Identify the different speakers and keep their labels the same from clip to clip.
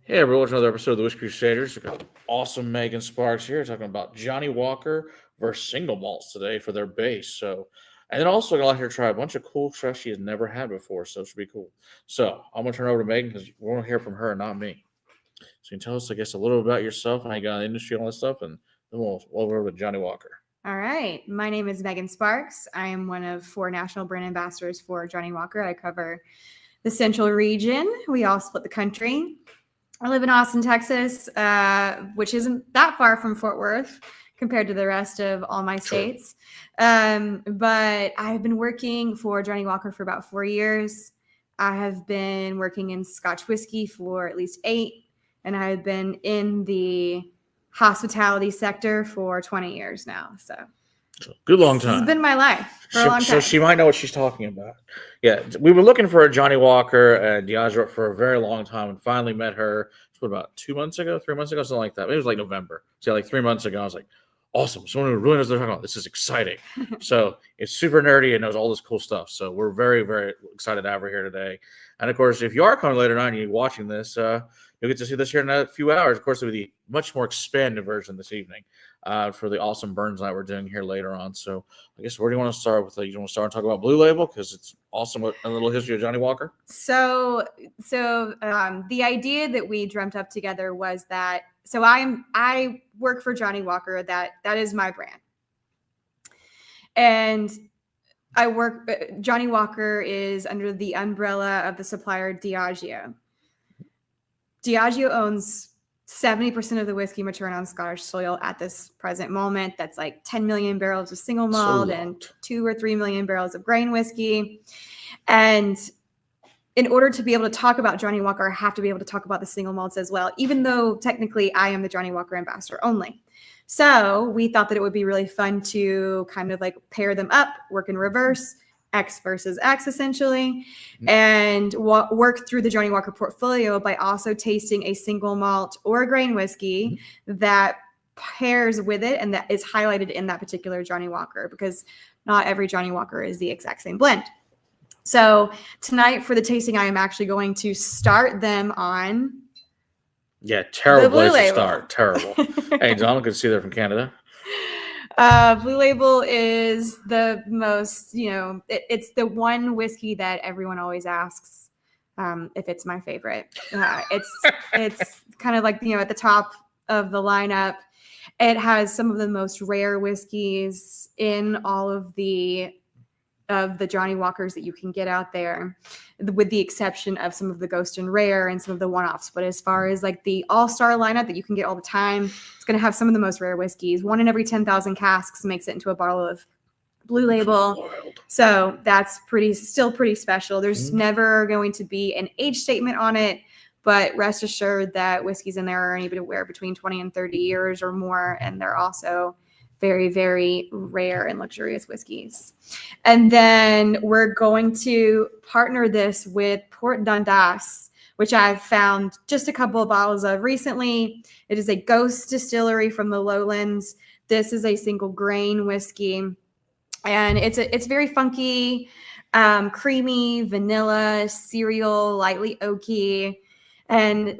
Speaker 1: Hey everyone, welcome to another episode of the Whiskey Crusaders. We've got awesome Megan Sparks here talking about Johnnie Walker versus single malts today for their base. And then also got here to try a bunch of cool stuff she has never had before, so it should be cool. So I'm gonna turn it over to Megan because we want to hear from her, not me. So you can tell us, I guess, a little bit about yourself and how you got in the industry and all that stuff, and then we'll go over with Johnnie Walker.
Speaker 2: All right. My name is Megan Sparks. I am one of 4 national brand ambassadors for Johnnie Walker. I cover the central region. We all split the country. I live in Austin, Texas, which isn't that far from Fort Worth compared to the rest of all my states. But I've been working for Johnnie Walker for about 4 years. I have been working in Scotch whiskey for at least 8, and I've been in the hospitality sector for 20 years now. So
Speaker 1: good long time.
Speaker 2: It's been my life for a long time.
Speaker 1: So she might know what she's talking about. Yeah, we were looking for a Johnnie Walker and Diageo for a very long time and finally met her, about 2 months ago, 3 months ago, something like that. It was like November. So like 3 months ago, I was like, awesome. Someone who really knows what they're talking about. This is exciting. So it's super nerdy and knows all this cool stuff. So we're very, very excited to have her here today. And of course, if you are coming later on and you're watching this, you'll get to see this here in a few hours. Of course, it'll be the much more expanded version this evening for the awesome Burns night we're doing here later on. So I guess where do you want to start with? You want to start and talk about Blue Label because it's awesome. A little history of Johnnie Walker.
Speaker 2: So the idea that we dreamt up together was that. So I work for Johnnie Walker. That is my brand, and I work. Johnnie Walker is under the umbrella of the supplier Diageo. Diageo owns 70% of the whiskey matured on Scottish soil at this present moment. That's like 10 million barrels of single malt and 2 or 3 million barrels of grain whiskey. And in order to be able to talk about Johnnie Walker, I have to be able to talk about the single malts as well, even though technically I am the Johnnie Walker ambassador only. So we thought that it would be really fun to kind of like pair them up, work in reverse, X versus X essentially, and work through the Johnnie Walker portfolio by also tasting a single malt or a grain whiskey that pairs with it and that is highlighted in that particular Johnnie Walker, because not every Johnnie Walker is the exact same blend. So tonight for the tasting, I am actually going to start them on
Speaker 1: terrible place to start. Terrible. Hey, Donald can see they're from Canada.
Speaker 2: Blue Label is the most, it's the one whiskey that everyone always asks if it's my favorite. It's kind of like, at the top of the lineup. It has some of the most rare whiskeys in all of the Johnnie Walkers that you can get out there, with the exception of some of the Ghost and Rare and some of the one-offs. But as far as like the all-star lineup that you can get all the time, it's going to have some of the most rare whiskeys. 1 in every 10,000 casks makes it into a bottle of Blue Label. So that's still pretty special. There's never going to be an age statement on it, but rest assured that whiskeys in there are anywhere between 20 and 30 years or more, and they're also very, very rare and luxurious whiskeys. And then we're going to partner this with Port Dundas, which I've found just a couple of bottles of recently. It is a ghost distillery from the lowlands. This is a single grain whiskey, and it's very funky, creamy, vanilla, cereal, lightly oaky. And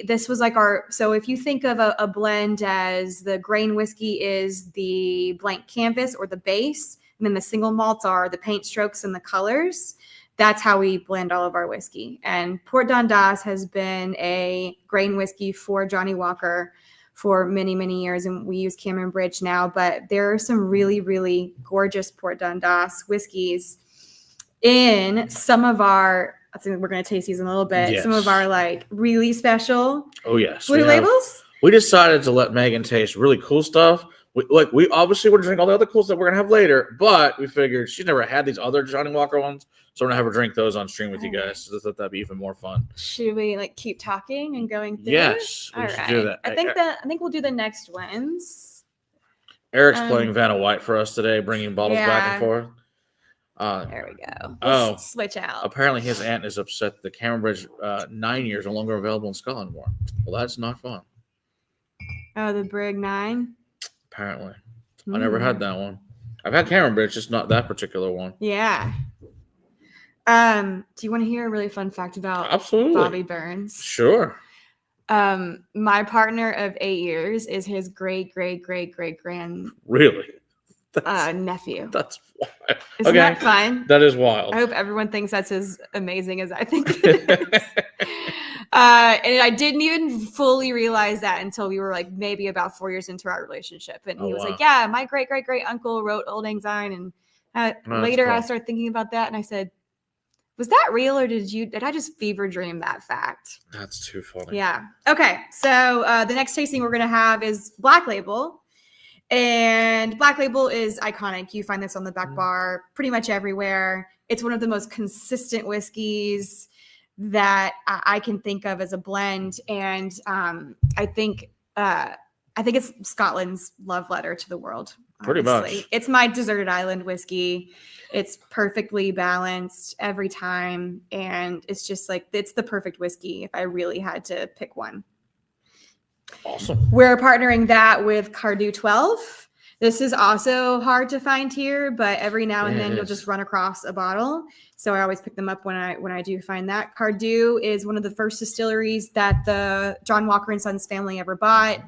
Speaker 2: this was like so if you think of a blend as the grain whiskey is the blank canvas or the base, and then the single malts are the paint strokes and the colors, that's how we blend all of our whiskey. And Port Dundas has been a grain whiskey for Johnnie Walker for many, many years, and we use Cameron Bridge now, but there are some really, really gorgeous Port Dundas whiskeys in some of our, I think we're going to taste these in a little bit. Yes. Some of our like really special Blue Labels.
Speaker 1: We decided to let Megan taste really cool stuff. We obviously would drink all the other cool stuff we're going to have later, but we figured she's never had these other Johnnie Walker ones, so we're going to have her drink those on stream with you guys. So that that'd be even more fun.
Speaker 2: Should we like keep talking and going through?
Speaker 1: Yes, we should do that.
Speaker 2: I think we'll do the next ones.
Speaker 1: Eric's playing Vanna White for us today, bringing bottles back and forth.
Speaker 2: There we go. Let's switch out.
Speaker 1: Apparently his aunt is upset that Cameron Bridge 9 years no longer available in Scotland anymore. Well, that's not fun.
Speaker 2: Oh, the Brig 9?
Speaker 1: Apparently. I never had that one. I've had Cameron Bridge, just not that particular one.
Speaker 2: Yeah. Do you want to hear a really fun fact about
Speaker 1: Absolutely.
Speaker 2: Bobby Burns?
Speaker 1: Sure.
Speaker 2: My partner of 8 years is his great grand
Speaker 1: Really?
Speaker 2: nephew.
Speaker 1: That's wild.
Speaker 2: Isn't that fun?
Speaker 1: That is wild.
Speaker 2: I hope everyone thinks that's as amazing as I think it is. And I didn't even fully realize that until we were like maybe about 4 years into our relationship. And he was like, yeah, my great uncle wrote Old Lang Syne. And later cool. I started thinking about that and I said, was that real or did I just fever dream that fact?
Speaker 1: That's too funny.
Speaker 2: Yeah. Okay. So the next tasting we're going to have is Black Label. And Black Label is iconic. You find this on the back bar pretty much everywhere. It's one of the most consistent whiskeys that I can think of as a blend. And I think it's Scotland's love letter to the world.
Speaker 1: Pretty much.
Speaker 2: It's my deserted island whiskey. It's perfectly balanced every time. And it's just like, it's the perfect whiskey if I really had to pick one.
Speaker 1: Awesome.
Speaker 2: We're partnering that with Cardhu 12. This is also hard to find here, but every now and then you'll just run across a bottle. So I always pick them up when I do find that. Cardhu is one of the first distilleries that the John Walker and Sons family ever bought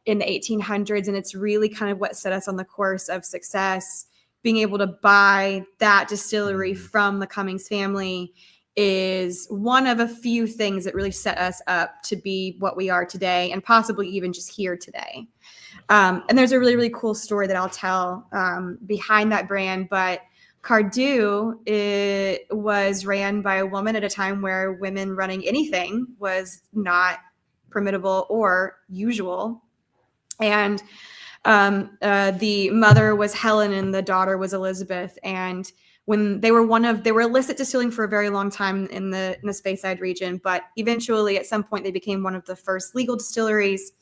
Speaker 2: in the 1800s. And it's really kind of what set us on the course of success. Being able to buy that distillery from the Cummings family is one of a few things that really set us up to be what we are today and possibly even just here today. And there's a really, really cool story that I'll tell behind that brand. But Cardhu was ran by a woman at a time where women running anything was not permittable or usual. And the mother was Helen and the daughter was Elizabeth. And when they were illicit distilling for a very long time in the Speyside region, but eventually at some point they became one of the first legal distilleries.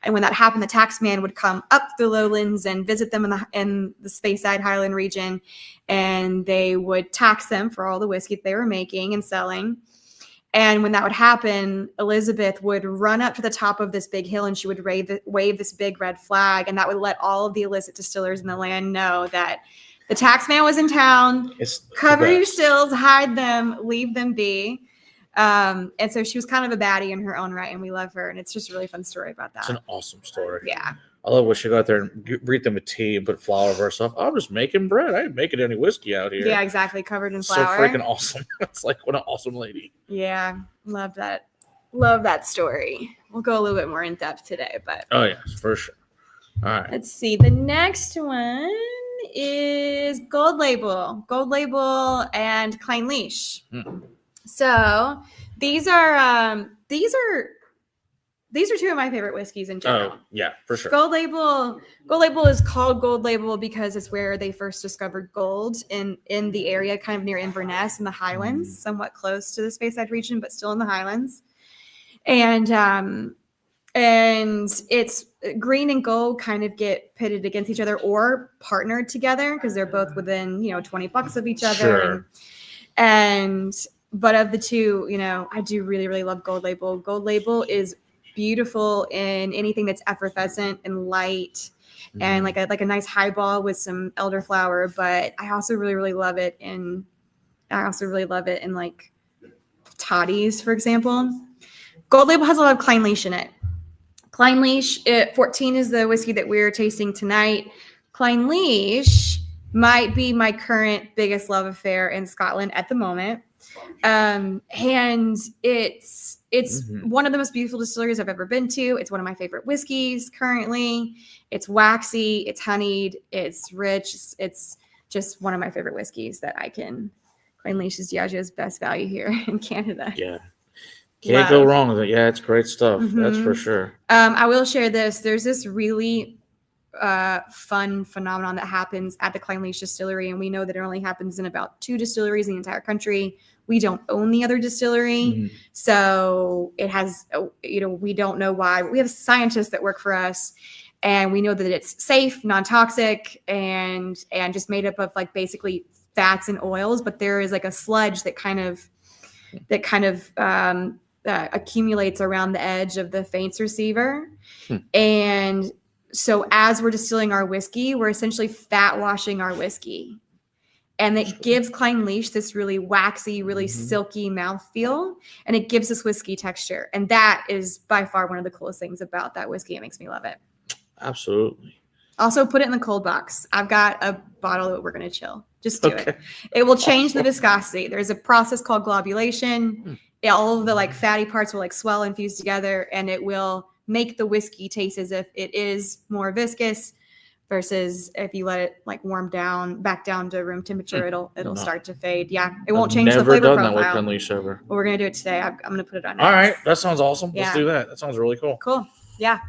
Speaker 2: And when that happened, the taxman would come up the lowlands and visit them in the Speyside Highland region, and they would tax them for all the whiskey that they were making and selling. And when that would happen, Elizabeth would run up to the top of this big hill and she would wave this big red flag, and that would let all of the illicit distillers in the land know that the taxman was in town. Cover your stills, hide them, leave them be. And so she was kind of a baddie in her own right, and we love her. And it's just a really fun story about that.
Speaker 1: It's an awesome story.
Speaker 2: Yeah.
Speaker 1: I love when she go out there and greet them with tea and put flour over herself. I'm just making bread. I ain't making any whiskey out here.
Speaker 2: Yeah, exactly. Covered in flour.
Speaker 1: So freaking awesome. It's like, what an awesome lady.
Speaker 2: Yeah. Love that. Love that story. We'll go a little bit more in depth today, but.
Speaker 1: Oh, yes, for sure. All right.
Speaker 2: Let's see. The next one is Gold Label and Clynish. So these are two of my favorite whiskeys in general.
Speaker 1: Oh, yeah, for sure.
Speaker 2: Gold Label is called Gold Label because it's where they first discovered gold in the area, kind of near Inverness in the Highlands, somewhat close to the Speyside region, but still in the Highlands. And it's green and gold kind of get pitted against each other or partnered together because they're both within, $20 of each other. Sure. But of the two, I do really, really love Gold Label. Gold Label is beautiful in anything that's effervescent and light and like a nice highball with some elderflower. But I also really, really love it in like toddies, for example. Gold Label has a lot of Clynish in it. Clynish 14 is the whiskey that we're tasting tonight. Clynish might be my current biggest love affair in Scotland at the moment. And it's one of the most beautiful distilleries I've ever been to. It's one of my favorite whiskeys currently. It's waxy, it's honeyed, it's rich. It's just one of my favorite whiskeys that I can. Clynish is Diageo's best value here in Canada.
Speaker 1: Yeah. Can't go wrong with it. Yeah, it's great stuff. That's for sure.
Speaker 2: I will share this. There's this really fun phenomenon that happens at the Clynish distillery, and we know that it only happens in about 2 distilleries in the entire country. We don't own the other distillery, so it has, we don't know why. We have scientists that work for us, and we know that it's safe, non-toxic, and just made up of like basically fats and oils. But there is like a sludge that kind of accumulates around the edge of the faints receiver. And so as we're distilling our whiskey, we're essentially fat washing our whiskey. And it gives Clynish this really waxy, really silky mouthfeel, and it gives this whiskey texture. And that is by far one of the coolest things about that whiskey. It makes me love it.
Speaker 1: Absolutely.
Speaker 2: Also, put it in the cold box. I've got a bottle that we're going to chill. Just do it. It will change the viscosity. There's a process called globulation. All of the like fatty parts will like swell and fuse together, and it will make the whiskey taste as if it is more viscous. Versus if you let it like warm down, back down to room temperature, it'll start to fade. Yeah, it won't change the flavor profile.
Speaker 1: Never done that with Clynish ever.
Speaker 2: But we're gonna do it today. I'm gonna put it on.
Speaker 1: All right, that sounds awesome. Let's do that. That sounds really cool.
Speaker 2: Cool. Yeah.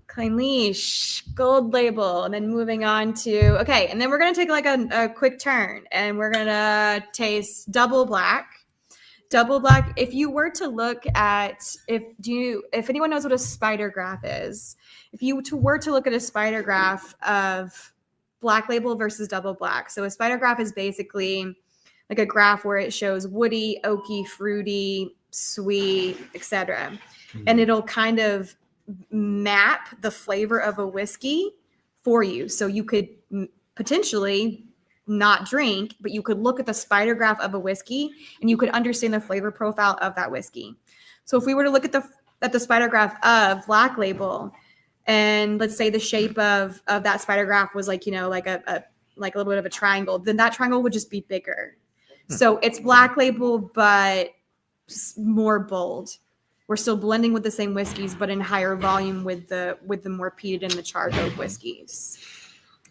Speaker 2: Clynish gold label, and then moving on to and then we're gonna take like a quick turn, and we're gonna taste double black. Double black. If you were to look at if anyone knows what a spider graph is. If you were to look at a spider graph of black label versus double black. So a spider graph is basically like a graph where it shows woody, oaky, fruity, sweet, etc. And it'll kind of map the flavor of a whiskey for you. So you could potentially not drink, but you could look at the spider graph of a whiskey and you could understand the flavor profile of that whiskey. So if we were to look at the spider graph of black label, and let's say the shape of that spider graph was like, like a little bit of a triangle, then that triangle would just be bigger. So it's black label, but more bold. We're still blending with the same whiskeys, but in higher volume with the more peated and the charred oak whiskeys.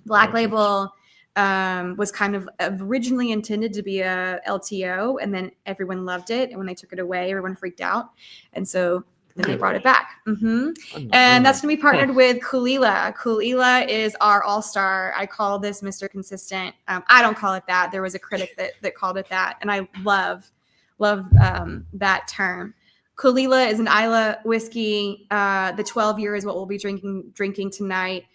Speaker 2: Black label was kind of originally intended to be a LTO, and then everyone loved it. And when they took it away, everyone freaked out. And so then they brought it back. And that's going to be partnered with Kulila. Kulila is our all-star. I call this Mr. Consistent. I don't call it that. There was a critic that called it that. And I love that term. Kulila is an Isla whiskey. The 12 year is what we'll be drinking tonight.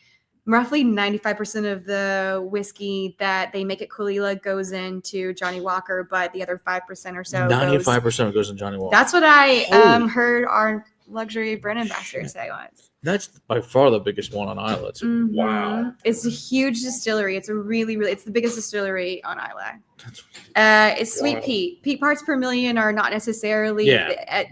Speaker 2: Roughly 95% of the whiskey that they make at Kulila goes into Johnnie Walker, but the other 5% or so
Speaker 1: 95% goes in Johnnie Walker.
Speaker 2: That's what I heard our luxury brand ambassador say once.
Speaker 1: That's by far the biggest one on Isla. Wow.
Speaker 2: It's a huge distillery. It's it's the biggest distillery on Isla. It's sweet peat. Peat parts per million are not necessarily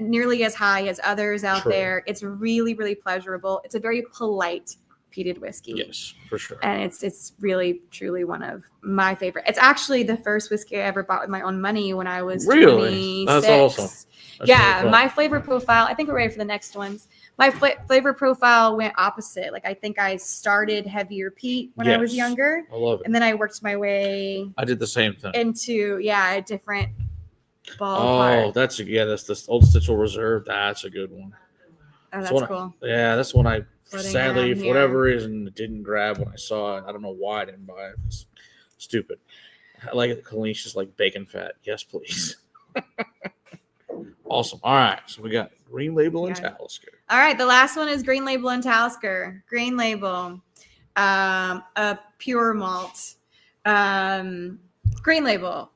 Speaker 2: nearly as high as others out there. It's really, really pleasurable. It's a very polite peated whiskey.
Speaker 1: Yes, for sure.
Speaker 2: And it's really, truly one of my favorite. It's actually the first whiskey I ever bought with my own money when I was 26.
Speaker 1: That's awesome. That's
Speaker 2: really cool. My flavor profile, I think we're ready for the next ones. My flavor profile went opposite. Like I think I started heavier peat when I was younger.
Speaker 1: I love it.
Speaker 2: And then I worked my way.
Speaker 1: I did the same thing.
Speaker 2: Into a different ballpark.
Speaker 1: Oh, that's this Old Stitchell Reserve. That's a good one.
Speaker 2: Oh, that's cool.
Speaker 1: That's one I sadly, for whatever reason, didn't grab when I saw it. I don't know why I didn't buy it. It's stupid. I like it. Clynish is like bacon fat. Yes, please. Awesome. All right. So we got Green Label and Talisker.
Speaker 2: All right. The last one is Green Label and Talisker. Green Label, a pure malt. Green Label.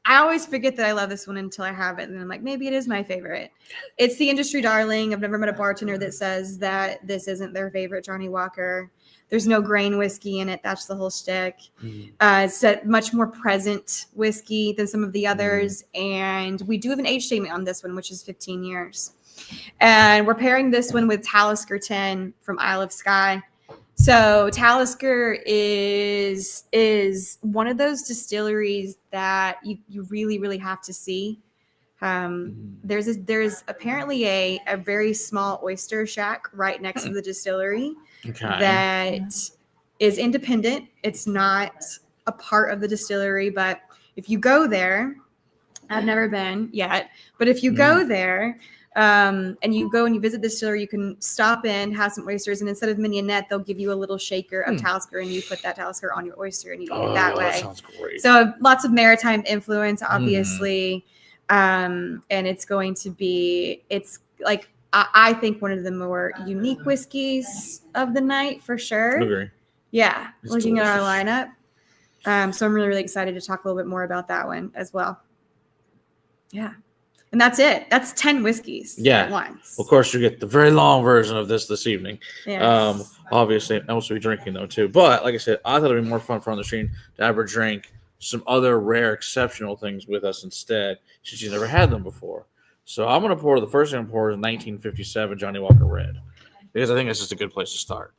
Speaker 2: I always forget that I love this one until I have it. And I'm like, maybe it is my favorite. It's the industry darling. I've never met a bartender that says that this isn't their favorite Johnnie Walker. There's no grain whiskey in it. That's the whole shtick. It's a much more present whiskey than some of the others. And we do have an age statement on this one, which is 15 years. And we're pairing this one with Talisker 10 from Isle of Skye. So Talisker is one of those distilleries that you really, really have to see. There's apparently a very small oyster shack right next to the distillery that is independent. It's not a part of the distillery, but if you go there, I've never been yet, but if you go there, and you go and you visit the distillery, you can stop in, have some oysters, and instead of mignonette, they'll give you a little shaker of Talisker, and you put that Talisker on your oyster and you eat it that way. That sounds great. So lots of maritime influence, obviously, and it's going to be, it's like, I think one of the more unique whiskeys of the night for sure.
Speaker 1: Agree.
Speaker 2: Yeah, it's looking delicious. At our lineup. So I'm really, really excited to talk a little bit more about that one as well. Yeah. And that's it. That's 10 whiskeys at once.
Speaker 1: Of course, you get the very long version of this evening.
Speaker 2: Yes.
Speaker 1: Obviously, I will be drinking, though, too. But, like I said, I thought it would be more fun for on the stream to have a drink some other rare, exceptional things with us instead. She's never had them before. So I'm going to pour, the first thing I'm going to pour is 1957 Johnnie Walker Red, because I think it's just a good place to start.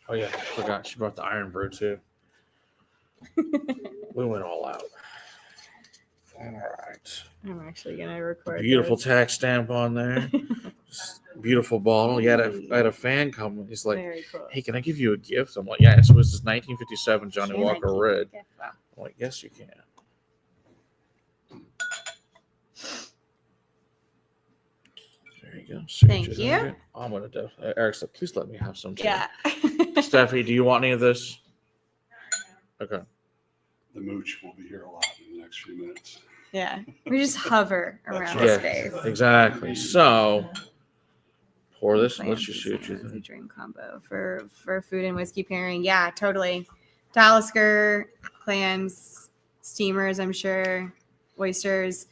Speaker 1: Oh, yeah, I forgot. She brought the Iron Brew, too. We went all out. All right.
Speaker 2: I'm actually going to record
Speaker 1: Beautiful
Speaker 2: this.
Speaker 1: tax stamp on there. Just beautiful bottle. I had a fan come. He's like,
Speaker 2: Very cool.
Speaker 1: hey, can I give you a gift? I'm like, yeah, so this is 1957 Johnnie
Speaker 2: Can I
Speaker 1: Walker
Speaker 2: keep
Speaker 1: Red.
Speaker 2: the gift? Wow.
Speaker 1: I'm like, yes, you can. There you go.
Speaker 2: Thank you.
Speaker 1: I'm going to Eric said, please let me have some too.
Speaker 2: Yeah.
Speaker 1: Steffi, do you want any of this? Okay.
Speaker 3: The mooch will be here a lot in the next few minutes.
Speaker 2: Yeah. We just hover around
Speaker 1: Yeah,
Speaker 2: the space.
Speaker 1: exactly. So, pour this. Let's just see what you
Speaker 2: As a
Speaker 1: think.
Speaker 2: drink combo for food and whiskey pairing. Yeah, totally. Talisker, clams, steamers, I'm sure, oysters,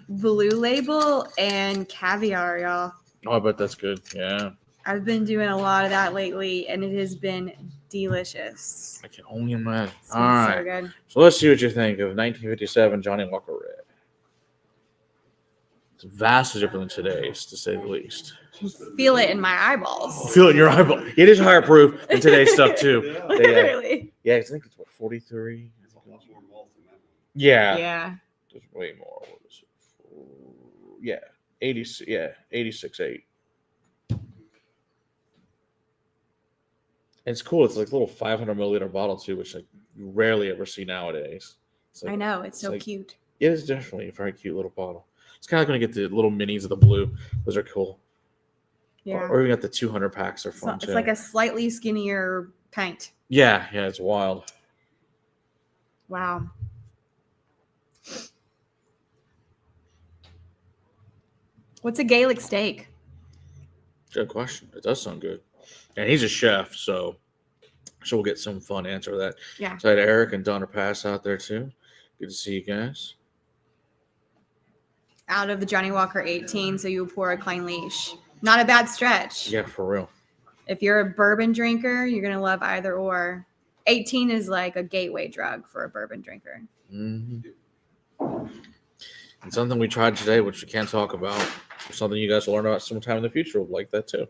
Speaker 2: Blue Label, and caviar, y'all.
Speaker 1: Oh, I bet that's good. Yeah.
Speaker 2: I've been doing a lot of that lately, and it has been delicious.
Speaker 1: I can only imagine.
Speaker 2: It's
Speaker 1: All
Speaker 2: been
Speaker 1: right.
Speaker 2: so good.
Speaker 1: So let's see what you think of 1957 Johnnie Walker Red. It's vastly different than today's, to say the least.
Speaker 2: Feel it in my eyeballs.
Speaker 1: Feel it in your eyeball. It is higher proof than today's stuff too.
Speaker 3: Yeah.
Speaker 2: Literally.
Speaker 1: Yeah, I think it's what, 43.
Speaker 3: There's a lot more malt in that one.
Speaker 1: Yeah,
Speaker 2: Yeah.
Speaker 1: there's way more. What is it? Yeah, 80. Yeah, 86.8. It's cool. It's like a little 500 milliliter bottle too, which like you rarely ever see nowadays. It's like,
Speaker 2: I know. It's so
Speaker 1: like-
Speaker 2: cute.
Speaker 1: It is definitely a very cute little bottle. It's kind of like when you get the little minis of the blue. Those are cool.
Speaker 2: Yeah.
Speaker 1: Or even got the 200 packs are
Speaker 2: So
Speaker 1: fun
Speaker 2: it's
Speaker 1: too.
Speaker 2: like a slightly skinnier pint.
Speaker 1: yeah, it's wild.
Speaker 2: Wow. What's a Gaelic steak?
Speaker 1: Good question. It does sound good. And he's a chef, so we'll get some fun answer to that.
Speaker 2: Yeah.
Speaker 1: So I had Eric and Donna Pass out there too. Good to see you guys.
Speaker 2: Out of the Johnnie Walker 18, so you pour a Clynish. Not a bad stretch.
Speaker 1: Yeah, for real.
Speaker 2: If you're a bourbon drinker, you're going to love either or. 18 is like a gateway drug for a bourbon drinker.
Speaker 1: Mm-hmm. And something we tried today, which we can't talk about, something you guys will learn about sometime in the future. Would like that too.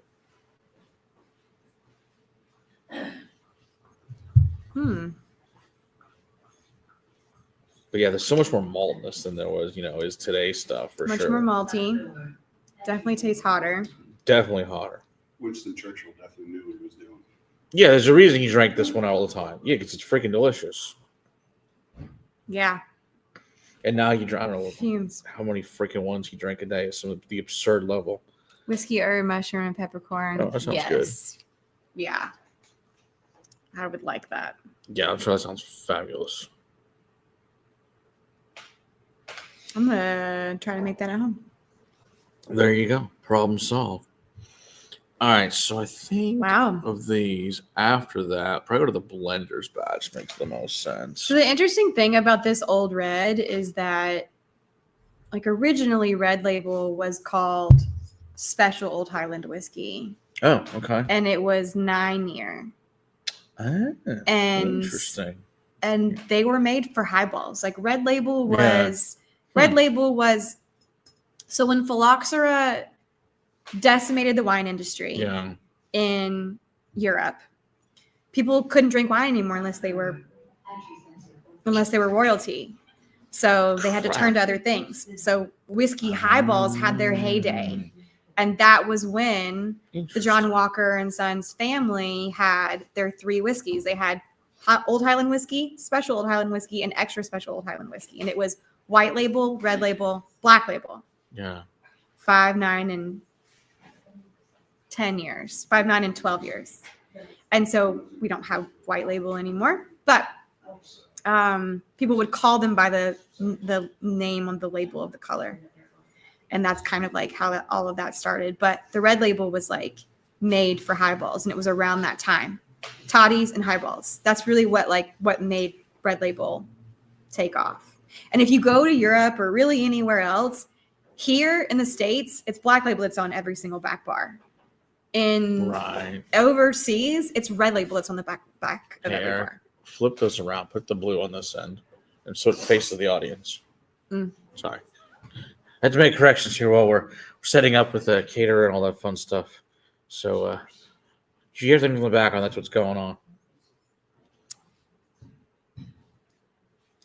Speaker 1: But yeah, there's so much more malt in this than there was, is today's stuff for
Speaker 2: Much
Speaker 1: sure.
Speaker 2: more malty. Definitely tastes hotter.
Speaker 1: Definitely hotter.
Speaker 3: Winston Churchill definitely knew what he was doing.
Speaker 1: Yeah, there's a reason he drank this one all the time. Yeah, because it's freaking delicious.
Speaker 2: Yeah.
Speaker 1: And now you drink, I don't know
Speaker 2: Fumes.
Speaker 1: how many freaking ones he drank a day. It's some of the absurd level.
Speaker 2: Whiskey, herb, mushroom, and peppercorn.
Speaker 1: Oh, that sounds good.
Speaker 2: Yeah. I would like that.
Speaker 1: Yeah, I'm sure that sounds fabulous.
Speaker 2: I'm going to try to make that at home.
Speaker 1: There you go. Problem solved. All right, so I think
Speaker 2: Wow.
Speaker 1: of these after that, probably go to the blender's batch makes the most sense.
Speaker 2: So the interesting thing about this old red is that, like, originally Red Label was called Special Old Highland Whiskey,
Speaker 1: Oh, okay.
Speaker 2: and it was 9-year,
Speaker 1: Ah,
Speaker 2: and
Speaker 1: interesting.
Speaker 2: and they were made for highballs. Like Red Label
Speaker 1: Yeah.
Speaker 2: was Red Label was so when phylloxera decimated the wine industry
Speaker 1: Yeah.
Speaker 2: in Europe, people couldn't drink wine anymore unless they were royalty. So they had to turn to other things. So whiskey highballs had their heyday. And that was when the John Walker and Sons family had their 3 whiskeys. They had Old Highland whiskey, Special Old Highland whiskey, and Extra Special Old Highland whiskey. And it was White Label, Red Label, Black Label.
Speaker 1: Yeah.
Speaker 2: 5, 9, and 10 years. 5, 9, and 12 years. And so we don't have White Label anymore. But people would call them by the name on the label of the color. And that's kind of like how all of that started. But the Red Label was like made for highballs, and it was around that time. Toddies and highballs. That's really what made Red Label take off. And if you go to Europe or really anywhere else, here in the States, it's Black Label that's on every single back bar. In
Speaker 1: Right.
Speaker 2: overseas, it's red label. It's on the back of every
Speaker 1: Eric,
Speaker 2: bar.
Speaker 1: flip those around. Put the blue on this end, and so it faces the audience. Sorry, I had to make corrections here while we're setting up with the caterer and all that fun stuff. So, if you hear things in the background, that's what's going on.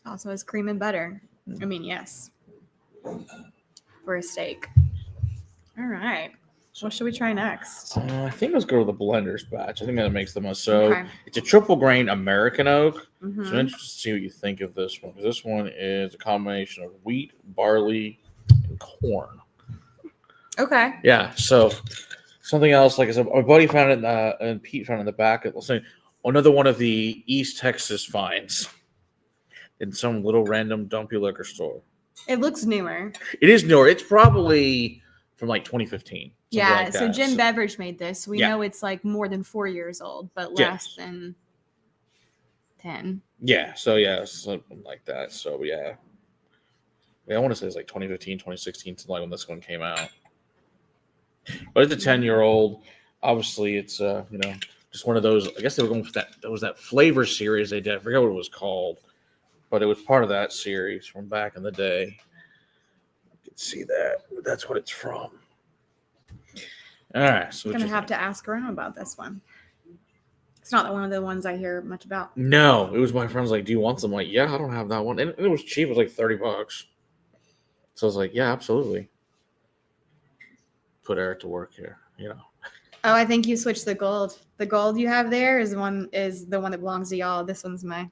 Speaker 2: Also has cream and butter. I mean, yes, for a steak. All right. What should we try next?
Speaker 1: I think let's go to the blender's batch. I think that makes the most. So
Speaker 2: Okay.
Speaker 1: it's a triple grain American oak. So
Speaker 2: Mhm.
Speaker 1: I'm interested to see what you think of this one. 'Cause this one is a combination of wheat, barley, and corn.
Speaker 2: Okay.
Speaker 1: Yeah. So something else, like I said, my buddy found it, and Pete found it in the back. Let's say another one of the East Texas finds in some little random dumpy liquor store.
Speaker 2: It looks newer.
Speaker 1: It is newer. It's probably from like 2015.
Speaker 2: Yeah.
Speaker 1: Like
Speaker 2: So
Speaker 1: that.
Speaker 2: Jim Beveridge made this. We
Speaker 1: Yeah.
Speaker 2: know it's like more than 4 years old, but
Speaker 1: Yes.
Speaker 2: less than 10.
Speaker 1: Yeah, so yeah, something like that. So yeah. I want to say it's like 2015, 2016, something like when this one came out. But it's a 10-year-old. Obviously, it's just one of those. I guess they were going for that. There was that flavor series they did. I forget what it was called, but it was part of that series from back in the day. You can see that. That's what it's from. All right, so
Speaker 2: I'm gonna have to ask around about this one. It's not one of the ones I hear much about.
Speaker 1: No, it was my friends like, "Do you want some?" I'm like, yeah, I don't have that one, and it was cheap. It was like $30. So I was like, yeah, absolutely. Put Eric to work here,
Speaker 2: Oh, I think you switched the gold. The gold you have there is the one that belongs to y'all. This one's mine.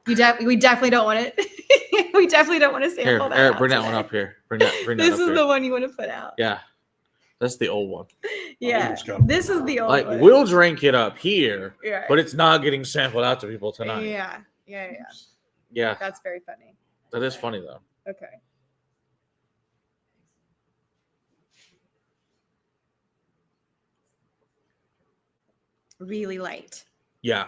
Speaker 2: We definitely don't want it. We definitely don't want to
Speaker 1: Here,
Speaker 2: sample that.
Speaker 1: Eric,
Speaker 2: out
Speaker 1: bring that
Speaker 2: today.
Speaker 1: one up here. Bring that
Speaker 2: This
Speaker 1: up
Speaker 2: is
Speaker 1: here.
Speaker 2: the one you want to put out.
Speaker 1: Yeah, that's the old one.
Speaker 2: Yeah.
Speaker 3: it's got-
Speaker 2: This is the old
Speaker 1: Like
Speaker 2: one.
Speaker 1: we'll drink it up here,
Speaker 2: Yeah.
Speaker 1: but it's not getting sampled out to people tonight.
Speaker 2: Yeah.
Speaker 1: Yeah,
Speaker 2: That's very funny.
Speaker 1: that is funny though.
Speaker 2: Okay. Really light.
Speaker 1: Yeah,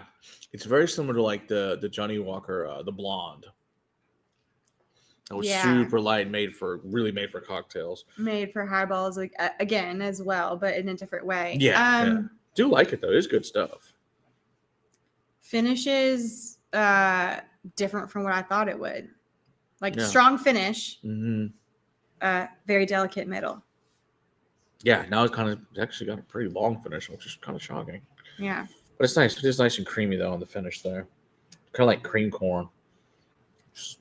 Speaker 1: it's very similar to like the Johnnie Walker, the blonde. That was
Speaker 2: Yeah.
Speaker 1: super light, really made for cocktails.
Speaker 2: Made for highballs like, again as well, but in a different way.
Speaker 1: Yeah. Do like it though. It's good stuff.
Speaker 2: Finishes different from what I thought it would. Like
Speaker 1: Yeah.
Speaker 2: strong finish,
Speaker 1: Mm-hmm.
Speaker 2: very delicate middle.
Speaker 1: Yeah, now it's actually got a pretty long finish, which is kind of shocking.
Speaker 2: Yeah.
Speaker 1: But it's nice. It is nice and creamy though on the finish there. Kind of like cream corn.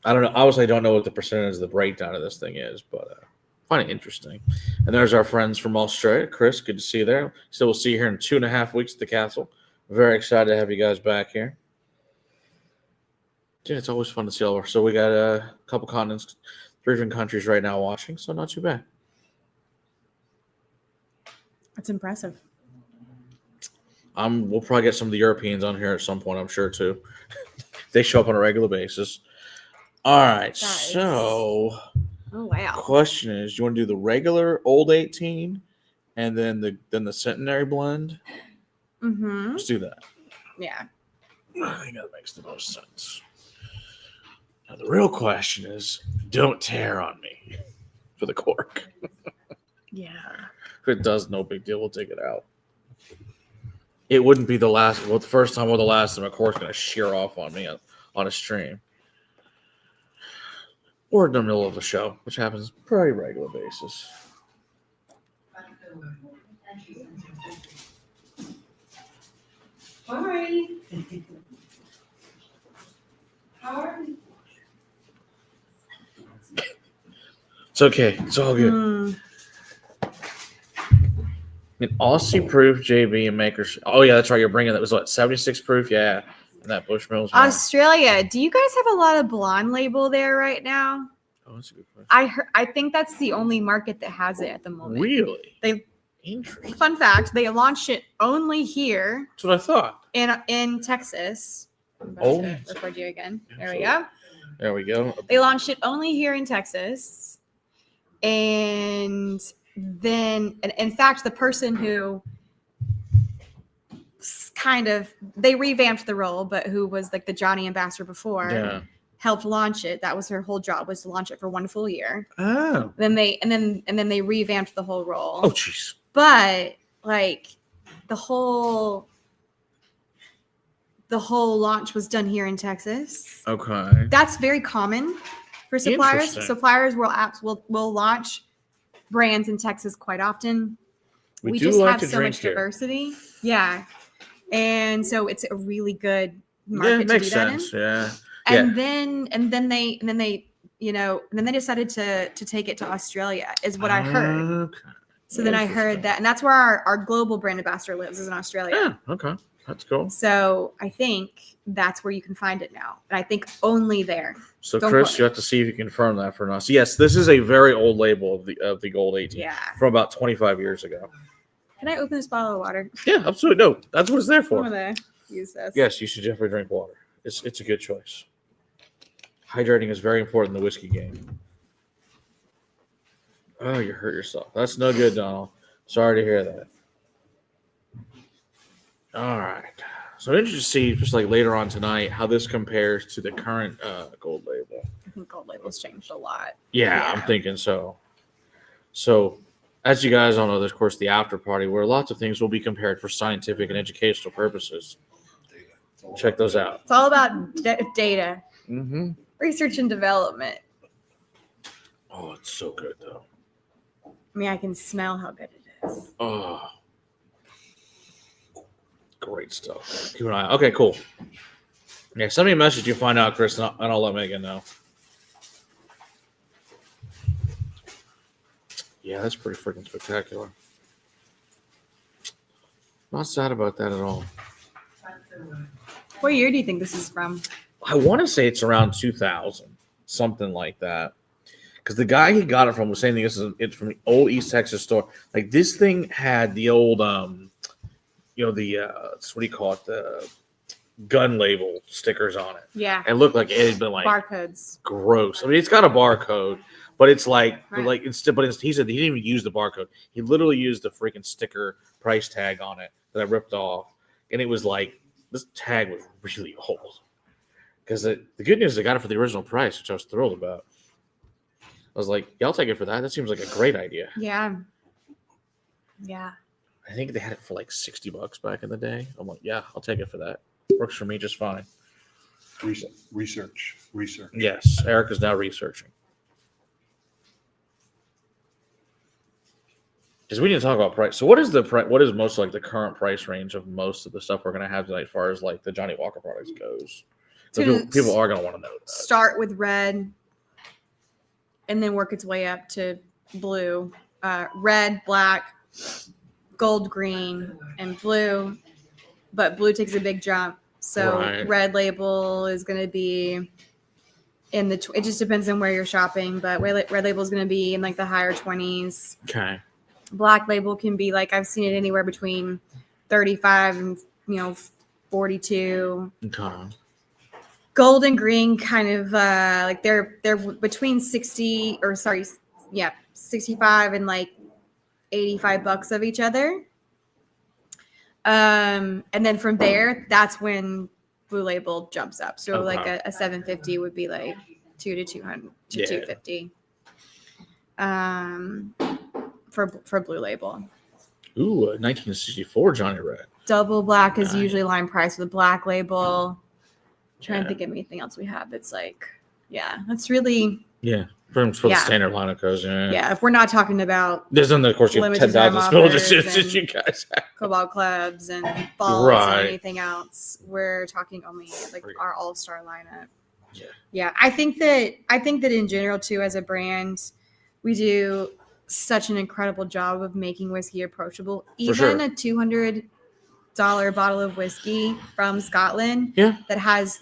Speaker 1: I don't know. Obviously, I don't know what the percentage of the breakdown of this thing is, but I find it interesting. And there's our friends from Australia. Chris, good to see you there. So we'll see you here in 2.5 weeks at the castle. Very excited to have you guys back here. Yeah, it's always fun to see all of our. So we got a couple continents, 3 different countries right now watching, so not too bad.
Speaker 2: That's impressive.
Speaker 1: We'll probably get some of the Europeans on here at some point, I'm sure, too. They show up on a regular basis. All right, so
Speaker 2: Oh wow.
Speaker 1: question is, do you want to do the regular old 18 and then the centenary blend?
Speaker 2: Mm-hmm.
Speaker 1: Let's do that.
Speaker 2: Yeah.
Speaker 1: I think that makes the most sense. Now the real question is, don't tear on me for the cork.
Speaker 2: Yeah.
Speaker 1: If it does, no big deal. We'll take it out. It wouldn't be the first time or the last time a cork's going to shear off on me on a stream. Or in the middle of a show, which happens pretty regular basis.
Speaker 4: Hi. How are you?
Speaker 1: It's okay. It's all good.
Speaker 2: Mm.
Speaker 1: An Aussie proof JB and makers. Oh yeah, that's right. You're bringing that. Was what 76 proof? Yeah, and that Bushmills. one.
Speaker 2: Australia. Do you guys have a lot of blonde label there right now?
Speaker 1: Oh, that's a good question.
Speaker 2: I think that's the only market that has it at the moment.
Speaker 1: Really?
Speaker 2: They
Speaker 1: Interesting.
Speaker 2: fun fact, they launched it only here
Speaker 1: That's what I thought.
Speaker 2: in Texas. I'm about
Speaker 1: Oh.
Speaker 2: to record you again. There we
Speaker 1: Absolutely.
Speaker 2: go.
Speaker 1: There we go.
Speaker 2: They launched it only here in Texas. And then, in fact, the person who they revamped the role, but who was like the Johnny ambassador before,
Speaker 1: Yeah.
Speaker 2: helped launch it. That was her whole job, was to launch it for 1 full year.
Speaker 1: Oh.
Speaker 2: Then they revamped the whole role.
Speaker 1: Oh, jeez.
Speaker 2: But like the whole launch was done here in Texas.
Speaker 1: Okay.
Speaker 2: That's very common for suppliers.
Speaker 1: Interesting.
Speaker 2: Suppliers will launch brands in Texas quite often.
Speaker 1: We do
Speaker 2: just
Speaker 1: like
Speaker 2: have
Speaker 1: to
Speaker 2: so
Speaker 1: drink
Speaker 2: much
Speaker 1: here.
Speaker 2: diversity. Yeah. And so it's a really good
Speaker 1: Yeah,
Speaker 2: market
Speaker 1: it makes
Speaker 2: to do that
Speaker 1: sense.
Speaker 2: in.
Speaker 1: Yeah.
Speaker 2: And then they decided to take it to Australia is what I heard.
Speaker 1: Okay.
Speaker 2: So then I heard that, and that's where our global brand ambassador lives, is in Australia.
Speaker 1: Yeah. Okay. That's cool.
Speaker 2: So I think that's where you can find it now. And I think only there.
Speaker 1: So
Speaker 2: Don't
Speaker 1: Chris,
Speaker 2: quote
Speaker 1: you
Speaker 2: me.
Speaker 1: have to see if you confirm that for us. Yes, this is a very old label of the Gold 18
Speaker 2: Yeah.
Speaker 1: from about 25 years ago.
Speaker 2: Can I open this bottle of water?
Speaker 1: Yeah, absolutely. No, that's what it's there
Speaker 2: I'm
Speaker 1: for.
Speaker 2: gonna use this.
Speaker 1: Yes, you should definitely drink water. It's a good choice. Hydrating is very important in the whiskey game. Oh, you hurt yourself. That's no good, Donald. Sorry to hear that. All right. So I'm interested to see, just like later on tonight, how this compares to the current Gold label.
Speaker 2: I think gold label's changed a lot.
Speaker 1: Yeah, I'm thinking so. So, as you guys all know, there's, of course, the after party where lots of things will be compared for scientific and educational purposes. Check those out.
Speaker 2: It's all about data,
Speaker 1: Mm-hmm.
Speaker 2: research and development.
Speaker 1: Oh, it's so good, though.
Speaker 2: I mean, I can smell how good it is.
Speaker 1: Oh, great stuff. Keep an eye out. Okay, cool. Yeah, send me a message. You find out, Chris, and I'll let Megan know. Yeah, that's pretty freaking spectacular. Not sad about that at all.
Speaker 2: What year do you think this is from?
Speaker 1: I want to say it's around 2000, something like that. Because the guy he got it from was saying it's from the old East Texas store. Like, this thing had the old, what do you call it? The gun label stickers on it.
Speaker 2: Yeah.
Speaker 1: It looked like it had been like
Speaker 2: Barcodes.
Speaker 1: gross. I mean, it's got a barcode, but it's like,
Speaker 2: Right.
Speaker 1: he said he didn't even use the barcode. He literally used the freaking sticker price tag on it that I ripped off, and it was like this tag was really old. Because the good news is I got it for the original price, which I was thrilled about. I was like, yeah, I'll take it for that. That seems like a great idea.
Speaker 2: Yeah. Yeah.
Speaker 1: I think they had it for like $60 back in the day. I'm like, yeah, I'll take it for that. Works for me just fine.
Speaker 3: Research.
Speaker 1: Yes, Eric is now researching. Because we need to talk about price. So what is what is most like the current price range of most of the stuff we're going to have tonight as far as like the Johnnie Walker products goes? So people are going to want to know that.
Speaker 2: Start with red and then work its way up to blue. Red, black, gold, green, and blue. But blue takes a big jump. So
Speaker 1: Right.
Speaker 2: red label is going to be in the, it just depends on where you're shopping, but red label is going to be in like the higher 20s.
Speaker 1: Okay.
Speaker 2: Black label can be like, I've seen it anywhere between 35 and 42.
Speaker 1: Okay.
Speaker 2: Gold and green kind of like they're between 65 and like $85 of each other. And then from there, that's when blue label jumps up. So like a 750 would be like 200 to 250. For blue label.
Speaker 1: Ooh, 1964 Johnny Red.
Speaker 2: Double black is
Speaker 1: Nice.
Speaker 2: usually line price with a black label. Trying
Speaker 1: Yeah.
Speaker 2: to think of anything else we have. It's like, yeah, that's really,
Speaker 1: Yeah. For the
Speaker 2: Yeah.
Speaker 1: standard lineup goes, yeah.
Speaker 2: yeah. If we're not talking about
Speaker 1: There's then, of course, you have
Speaker 2: Limited time
Speaker 1: 10,000 small
Speaker 2: offers
Speaker 1: decisions
Speaker 2: and-
Speaker 1: you guys have.
Speaker 2: Cobalt Clubs and balls
Speaker 1: Right.
Speaker 2: and anything else, we're talking only like
Speaker 1: Great.
Speaker 2: our all-star lineup.
Speaker 1: Yeah.
Speaker 2: Yeah, I think that in general too, as a brand, we do such an incredible job of making whiskey approachable. Even
Speaker 1: sure.
Speaker 2: a $200 bottle of whiskey from Scotland
Speaker 1: Yeah.
Speaker 2: that has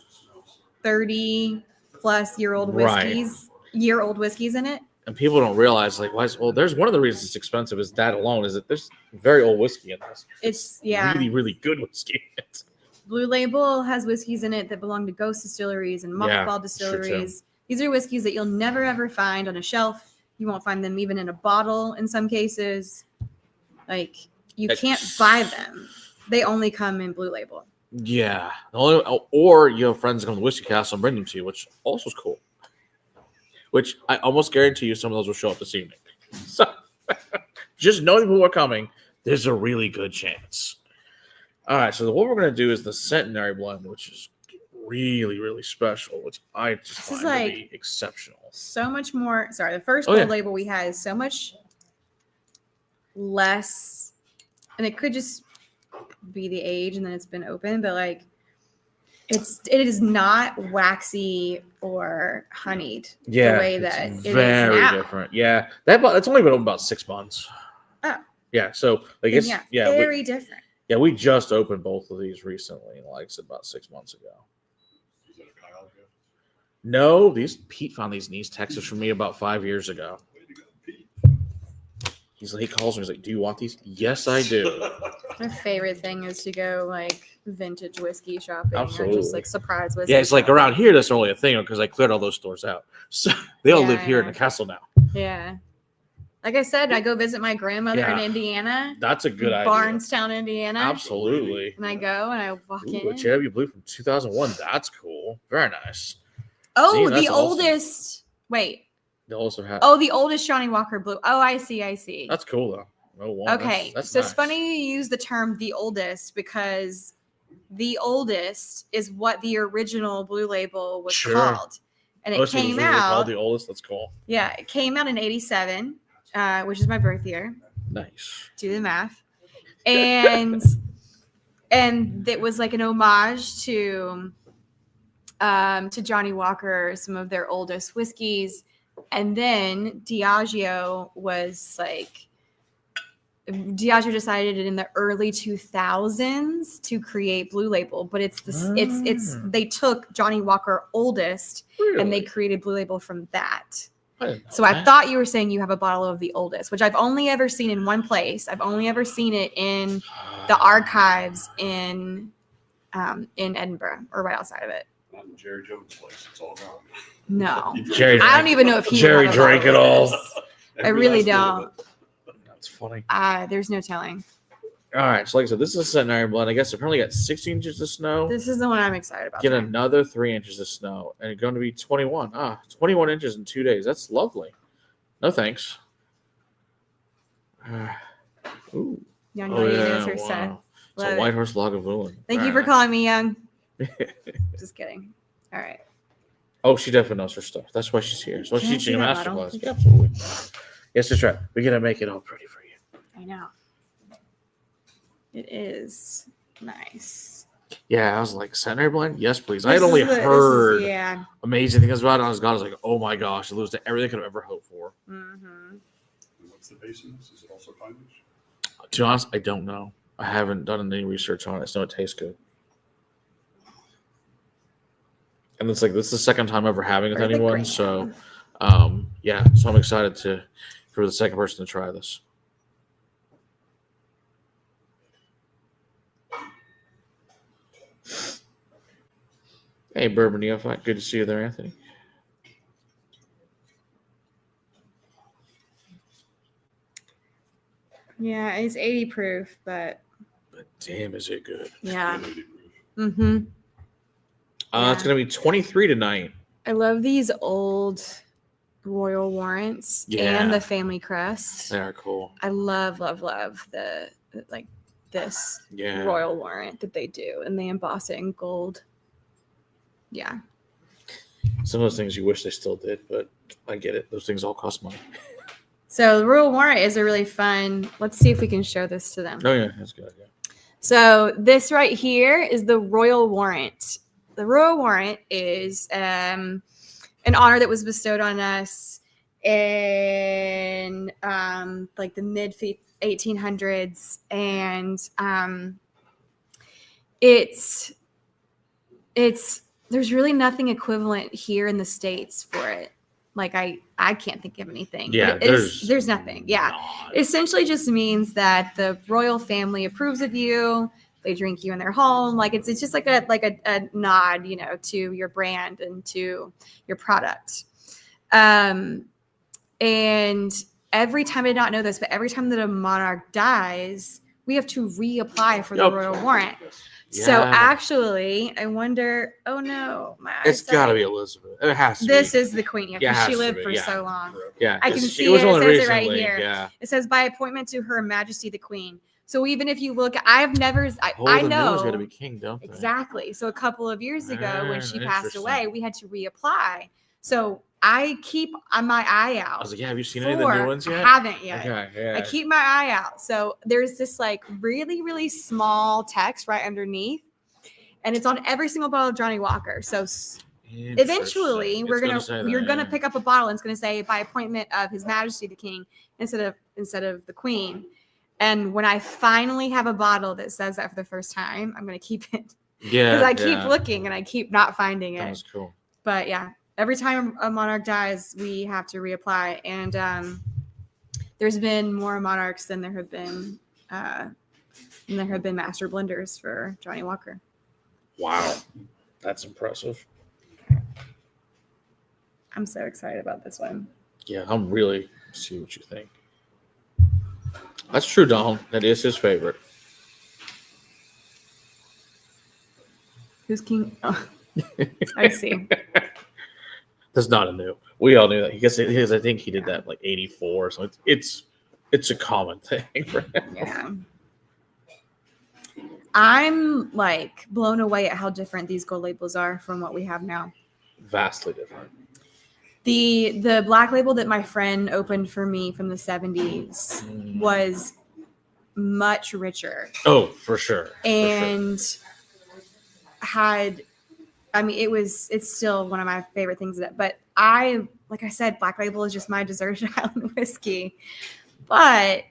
Speaker 2: 30-plus-year-old
Speaker 1: Right.
Speaker 2: whiskeys in it.
Speaker 1: And people don't realize, like, there's one of the reasons it's expensive is that alone, is that there's very old whiskey in this.
Speaker 2: It's
Speaker 1: Really, really good whiskey in it.
Speaker 2: Blue Label has whiskeys in it that belong to ghost distilleries and
Speaker 1: Yeah,
Speaker 2: mothball
Speaker 1: sure
Speaker 2: distilleries. These are whiskeys that you'll never ever find on a shelf. You won't find them even in a bottle in some cases. Like, you can't buy them. They only come in Blue Label.
Speaker 1: Yeah. Or you have friends come to Whiskey Castle and bring them to you, which also is cool. Which I almost guarantee you some of those will show up this evening. So just knowing who are coming, there's a really good chance. All right, so what we're gonna do is the Centenary blend, which is really, really special, which I just
Speaker 2: This
Speaker 1: find
Speaker 2: is
Speaker 1: to
Speaker 2: like-
Speaker 1: be exceptional.
Speaker 2: So much more. Sorry, the first
Speaker 1: Oh,
Speaker 2: gold
Speaker 1: yeah.
Speaker 2: label we had is so much less, and it could just be the age and then it's been open, but like it is not waxy or honeyed
Speaker 1: Yeah,
Speaker 2: the way
Speaker 1: it's
Speaker 2: that it is
Speaker 1: very
Speaker 2: now.
Speaker 1: different. Yeah, that's only been open about 6 months.
Speaker 2: Oh.
Speaker 1: Yeah, so like
Speaker 2: Then
Speaker 1: it's
Speaker 2: yeah, very different.
Speaker 1: we just opened both of these recently, like I said, about 6 months ago.
Speaker 3: Is that a Kyle gift?
Speaker 1: No, Pete found these in East Texas for me about 5 years ago.
Speaker 3: Way to go, Pete.
Speaker 1: He calls me. He's like, "Do you want these?" Yes, I do.
Speaker 2: My favorite thing is to go like vintage whiskey shopping or
Speaker 1: Absolutely.
Speaker 2: just like surprise whiskey.
Speaker 1: Yeah, it's like
Speaker 2: shopping.
Speaker 1: around here that's only a thing because I cleared all those stores out. So they all live here in
Speaker 2: Yeah.
Speaker 1: the castle now.
Speaker 2: Yeah. Like I said, I go visit my grandmother in
Speaker 1: Yeah.
Speaker 2: Indiana,
Speaker 1: That's a good idea.
Speaker 2: Barnestown, Indiana.
Speaker 1: Absolutely.
Speaker 2: And I go and I walk
Speaker 1: Ooh, a
Speaker 2: in.
Speaker 1: Cherokee Blue from 2001. That's cool. Very nice.
Speaker 2: Oh,
Speaker 1: See, that's
Speaker 2: the
Speaker 1: awesome.
Speaker 2: oldest. Wait.
Speaker 1: They also have.
Speaker 2: Oh, the oldest Johnnie Walker Blue. Oh, I see.
Speaker 1: That's cool though. Oh, wow,
Speaker 2: Okay.
Speaker 1: that's
Speaker 2: So
Speaker 1: nice.
Speaker 2: it's funny you use the term the oldest because the oldest is what the original Blue Label was
Speaker 1: Sure.
Speaker 2: called. And it
Speaker 1: Oh, so it was
Speaker 2: came
Speaker 1: really
Speaker 2: out.
Speaker 1: called the oldest. That's cool.
Speaker 2: Yeah, it came out in 87, which is my birth year.
Speaker 1: Nice.
Speaker 2: Do the math. And it was like an homage to Johnnie Walker, some of their oldest whiskeys. And then Diageo decided in the early 2000s to create Blue Label, but it's they took Johnnie Walker oldest
Speaker 1: Really?
Speaker 2: and they created Blue Label from that.
Speaker 1: I didn't know
Speaker 2: So I
Speaker 1: that.
Speaker 2: thought you were saying you have a bottle of the oldest, which I've only ever seen in one place. I've only ever seen it in the archives in Edinburgh or right outside of it.
Speaker 3: Not in Jerry Jones' place. It's all gone.
Speaker 2: No,
Speaker 3: He drank
Speaker 1: Jerry-
Speaker 3: it.
Speaker 2: I don't even know if he
Speaker 1: Jerry
Speaker 2: would have a
Speaker 1: drank
Speaker 2: bottle
Speaker 1: it
Speaker 2: of
Speaker 1: all.
Speaker 2: this.
Speaker 3: Every
Speaker 2: really
Speaker 3: last bit of
Speaker 2: don't.
Speaker 3: it.
Speaker 1: That's funny.
Speaker 2: There's no telling.
Speaker 1: All right. So like I said, this is a Centenary blend. I guess it apparently got 16 inches of snow.
Speaker 2: This is the one I'm excited about.
Speaker 1: Get
Speaker 2: trying.
Speaker 1: another 3 inches of snow, and it's going to be 21. 21 inches in 2 days. That's lovely. No thanks. Ooh.
Speaker 2: Young
Speaker 1: Oh,
Speaker 2: lady
Speaker 1: yeah,
Speaker 2: knows her stuff.
Speaker 1: wow. It's
Speaker 2: Love
Speaker 1: a
Speaker 2: it.
Speaker 1: White Horse Lagavulin.
Speaker 2: Thank you
Speaker 1: Very
Speaker 2: for
Speaker 1: nice.
Speaker 2: calling me young. Just kidding. All right.
Speaker 1: Oh, she definitely knows her stuff. That's why she's here. So
Speaker 2: Can I
Speaker 1: she's teaching a
Speaker 2: see that
Speaker 1: master
Speaker 2: bottle?
Speaker 1: class. Yeah, absolutely. Yes, that's right. We're gonna make it all pretty for you.
Speaker 2: I know. It is nice.
Speaker 1: Yeah, I was like, Centenary blend? Yes, please. I
Speaker 2: This
Speaker 1: had only
Speaker 2: is the- this is-
Speaker 1: heard
Speaker 2: yeah.
Speaker 1: amazing things about it. I was like, oh my gosh, it loses to everything I could have ever hoped for.
Speaker 2: Mm-hmm.
Speaker 3: And what's the base in this? Is it also Clynish?
Speaker 1: To be honest, I don't know. I haven't done any research on it. I just know it tastes good. And it's like this is the second time ever having it with
Speaker 2: Perfect
Speaker 1: anyone.
Speaker 2: right
Speaker 1: So
Speaker 2: now.
Speaker 1: yeah. So I'm excited for the second person to try this. Hey, Bourbon Neophyte. Good to see you there, Anthony.
Speaker 2: Yeah, it's 80 proof, but
Speaker 1: But damn, is it good.
Speaker 2: yeah.
Speaker 3: Humidity proof.
Speaker 2: Mm-hmm.
Speaker 1: It's going to be 23 tonight.
Speaker 2: I love these old royal warrants
Speaker 1: Yeah.
Speaker 2: and the family crest.
Speaker 1: They are cool.
Speaker 2: I love the like this
Speaker 1: Yeah.
Speaker 2: royal warrant that they do, and they emboss it in gold. Yeah.
Speaker 1: Some of those things you wish they still did, but I get it. Those things all cost money.
Speaker 2: So the royal warrant is a really fun. Let's see if we can show this to them.
Speaker 1: Oh, yeah. That's a good idea.
Speaker 2: So this right here is the royal warrant. The royal warrant is an honor that was bestowed on us in like the mid 1800s, and it's there's really nothing equivalent here in the States for it. Like I can't think of anything.
Speaker 1: Yeah,
Speaker 2: But there's nothing. Yeah.
Speaker 1: not.
Speaker 2: It essentially just means that the royal family approves of you. They drink you in their home. Like it's just like a nod, you know, to your brand and to your product. And every time, I did not know this, but every time that a monarch dies, we have to reapply for the
Speaker 1: Yep.
Speaker 2: royal warrant.
Speaker 1: Yeah.
Speaker 2: So actually, I wonder. Oh no, my
Speaker 1: It's
Speaker 2: eyesight.
Speaker 1: got to be Elizabeth. It has to
Speaker 2: This
Speaker 1: be.
Speaker 2: is the queen. Yeah,
Speaker 1: Yeah, it
Speaker 2: 'cause
Speaker 1: has
Speaker 2: she
Speaker 1: to
Speaker 2: lived
Speaker 1: be,
Speaker 2: for
Speaker 1: yeah.
Speaker 2: so long.
Speaker 1: Yeah,
Speaker 2: I can
Speaker 1: 'cause
Speaker 2: see
Speaker 1: it was
Speaker 2: it. It
Speaker 1: only
Speaker 2: says it right
Speaker 1: recently,
Speaker 2: here.
Speaker 1: Yeah.
Speaker 2: It says by appointment to Her Majesty the Queen. So even if you look, I've never, I
Speaker 1: The
Speaker 2: know
Speaker 1: millers got to be king, don't they?
Speaker 2: exactly. So a couple of years ago when she passed
Speaker 1: Interesting.
Speaker 2: away, we had to reapply. So I keep my eye out.
Speaker 1: I was like, yeah, have you seen any of the new ones yet?
Speaker 2: I haven't yet.
Speaker 1: Okay, yeah.
Speaker 2: I keep my eye out. So there's this like really, really small text right underneath, and it's on every single bottle of Johnnie Walker. So eventually you're gonna pick up a bottle and it's gonna say by appointment of His Majesty the King instead of the Queen. And when I finally have a bottle that says that for the first time, I'm gonna keep it.
Speaker 1: Yeah.
Speaker 2: Because I keep looking and I keep not finding it.
Speaker 1: That was cool.
Speaker 2: But yeah, every time a monarch dies, we have to reapply. And there's been more monarchs than there have been master blenders for Johnnie Walker.
Speaker 1: Wow. That's impressive.
Speaker 2: I'm so excited about this one.
Speaker 1: Yeah, I'm really see what you think. That's true, Donald. That is his favorite.
Speaker 2: Who's king? Oh, I see.
Speaker 1: That's not a new. We all knew that. Because I think he did that in like 84. So it's a common thing for him.
Speaker 2: Yeah. I'm like blown away at how different these gold labels are from what we have now.
Speaker 1: Vastly different.
Speaker 2: The black label that my friend opened for me from the 70s was much richer.
Speaker 1: Oh, for sure.
Speaker 2: And it's still one of my favorite things. But like I said, black label is just my deserted island whiskey. But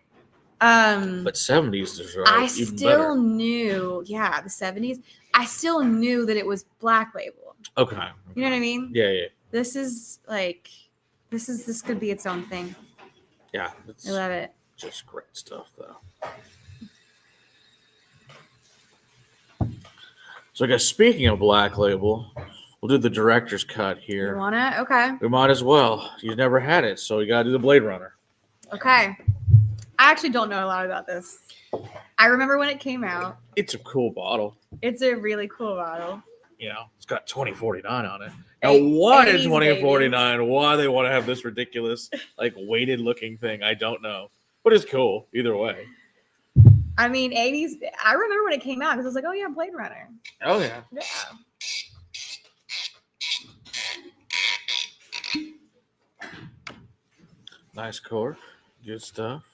Speaker 1: 70s dessert.
Speaker 2: I still knew, the 70s. I still knew that it was black label.
Speaker 1: Okay.
Speaker 2: You know what I mean?
Speaker 1: Yeah.
Speaker 2: This is like, this could be its own thing.
Speaker 1: Yeah.
Speaker 2: I love it.
Speaker 1: Just great stuff, though. So I guess speaking of black label, we'll do the director's cut here.
Speaker 2: You want it? Okay.
Speaker 1: We might as well. You've never had it, so we got to do the Blade Runner.
Speaker 2: Okay. I actually don't know a lot about this. I remember when it came out.
Speaker 1: It's a cool bottle.
Speaker 2: It's a really cool bottle.
Speaker 1: You know, it's got 2049 on it. Now, why in 2049? Why they want to have this ridiculous, like, weighted looking thing? I don't know. But it's cool either way.
Speaker 2: I mean, 80s. I remember when it came out because I was like, oh, yeah, Blade Runner.
Speaker 1: Oh, yeah.
Speaker 2: Yeah.
Speaker 1: Nice cork. Good stuff.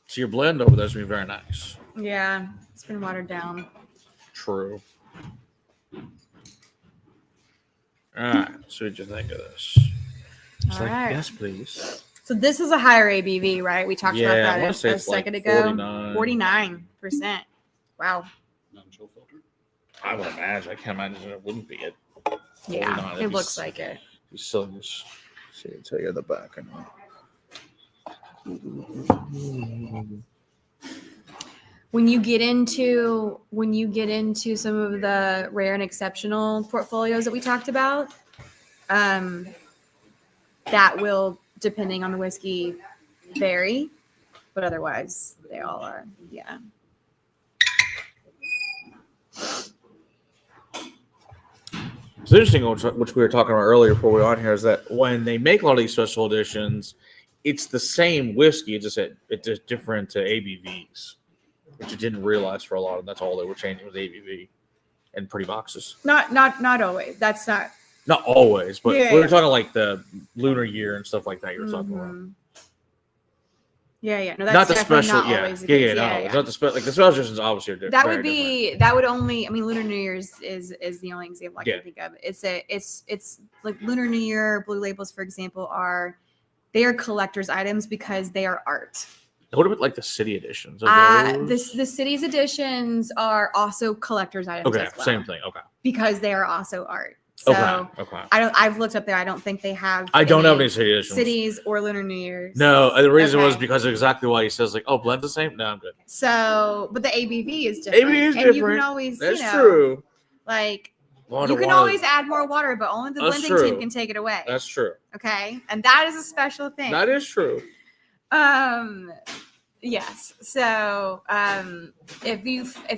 Speaker 1: So your blend over there's going to be very nice.
Speaker 2: Yeah. It's been watered down.
Speaker 1: True. All right. So what did you think of this? It's
Speaker 2: All right.
Speaker 1: Yes, please.
Speaker 2: So this is a higher ABV, right? We talked about that a second ago.
Speaker 1: 49.
Speaker 2: 49%. Wow.
Speaker 3: Non-chill filter.
Speaker 1: I would imagine. I can't imagine it wouldn't be it.
Speaker 2: Yeah, it looks like it.
Speaker 1: These cylinders. See, I'll tell you in the back or not.
Speaker 2: When you get into some of the rare and exceptional portfolios that we talked about, that will, depending on the whiskey, vary, but otherwise they all are. Yeah.
Speaker 1: It's interesting, which we were talking about earlier before we were on here, is that when they make a lot of these special editions, it's the same whiskey, it's just different ABVs, which you didn't realize for a lot of them. That's all they were changing was ABV and pretty boxes.
Speaker 2: Not always. That's not
Speaker 1: always, but
Speaker 2: Yeah,
Speaker 1: we were
Speaker 2: yeah.
Speaker 1: talking like the lunar year and stuff like that. You were talking about.
Speaker 2: Yeah. No, that's
Speaker 1: Not the
Speaker 2: definitely
Speaker 1: special,
Speaker 2: not
Speaker 1: yeah,
Speaker 2: always the
Speaker 1: yeah,
Speaker 2: case.
Speaker 1: not always. Not the special. Like the special editions obviously are different.
Speaker 2: That would be that would only. I mean, Lunar New Year's is the only example I can think of. It's like Lunar New Year blue labels, for example, they are collector's items because they are art.
Speaker 1: What about like the city editions?
Speaker 2: The city's editions are also collector's items.
Speaker 1: Okay,
Speaker 2: as well,
Speaker 1: same thing. Okay.
Speaker 2: because they are also art. So
Speaker 1: okay.
Speaker 2: I've looked up there. I don't think they have.
Speaker 1: I don't have any city editions.
Speaker 2: cities or Lunar New Year's.
Speaker 1: No, the reason was
Speaker 2: Okay.
Speaker 1: because of exactly why he says like, oh, blend the same. No, I'm good.
Speaker 2: So, but the ABV is different.
Speaker 1: ABV is
Speaker 2: and you
Speaker 1: different.
Speaker 2: can always,
Speaker 1: That's
Speaker 2: you know,
Speaker 1: true.
Speaker 2: like
Speaker 1: Wonder
Speaker 2: you can
Speaker 1: why-
Speaker 2: always add more water, but only the
Speaker 1: That's
Speaker 2: blending
Speaker 1: true.
Speaker 2: team can take it away.
Speaker 1: That's true.
Speaker 2: Okay, and that is a special thing.
Speaker 1: That is true.
Speaker 2: Yes. So, if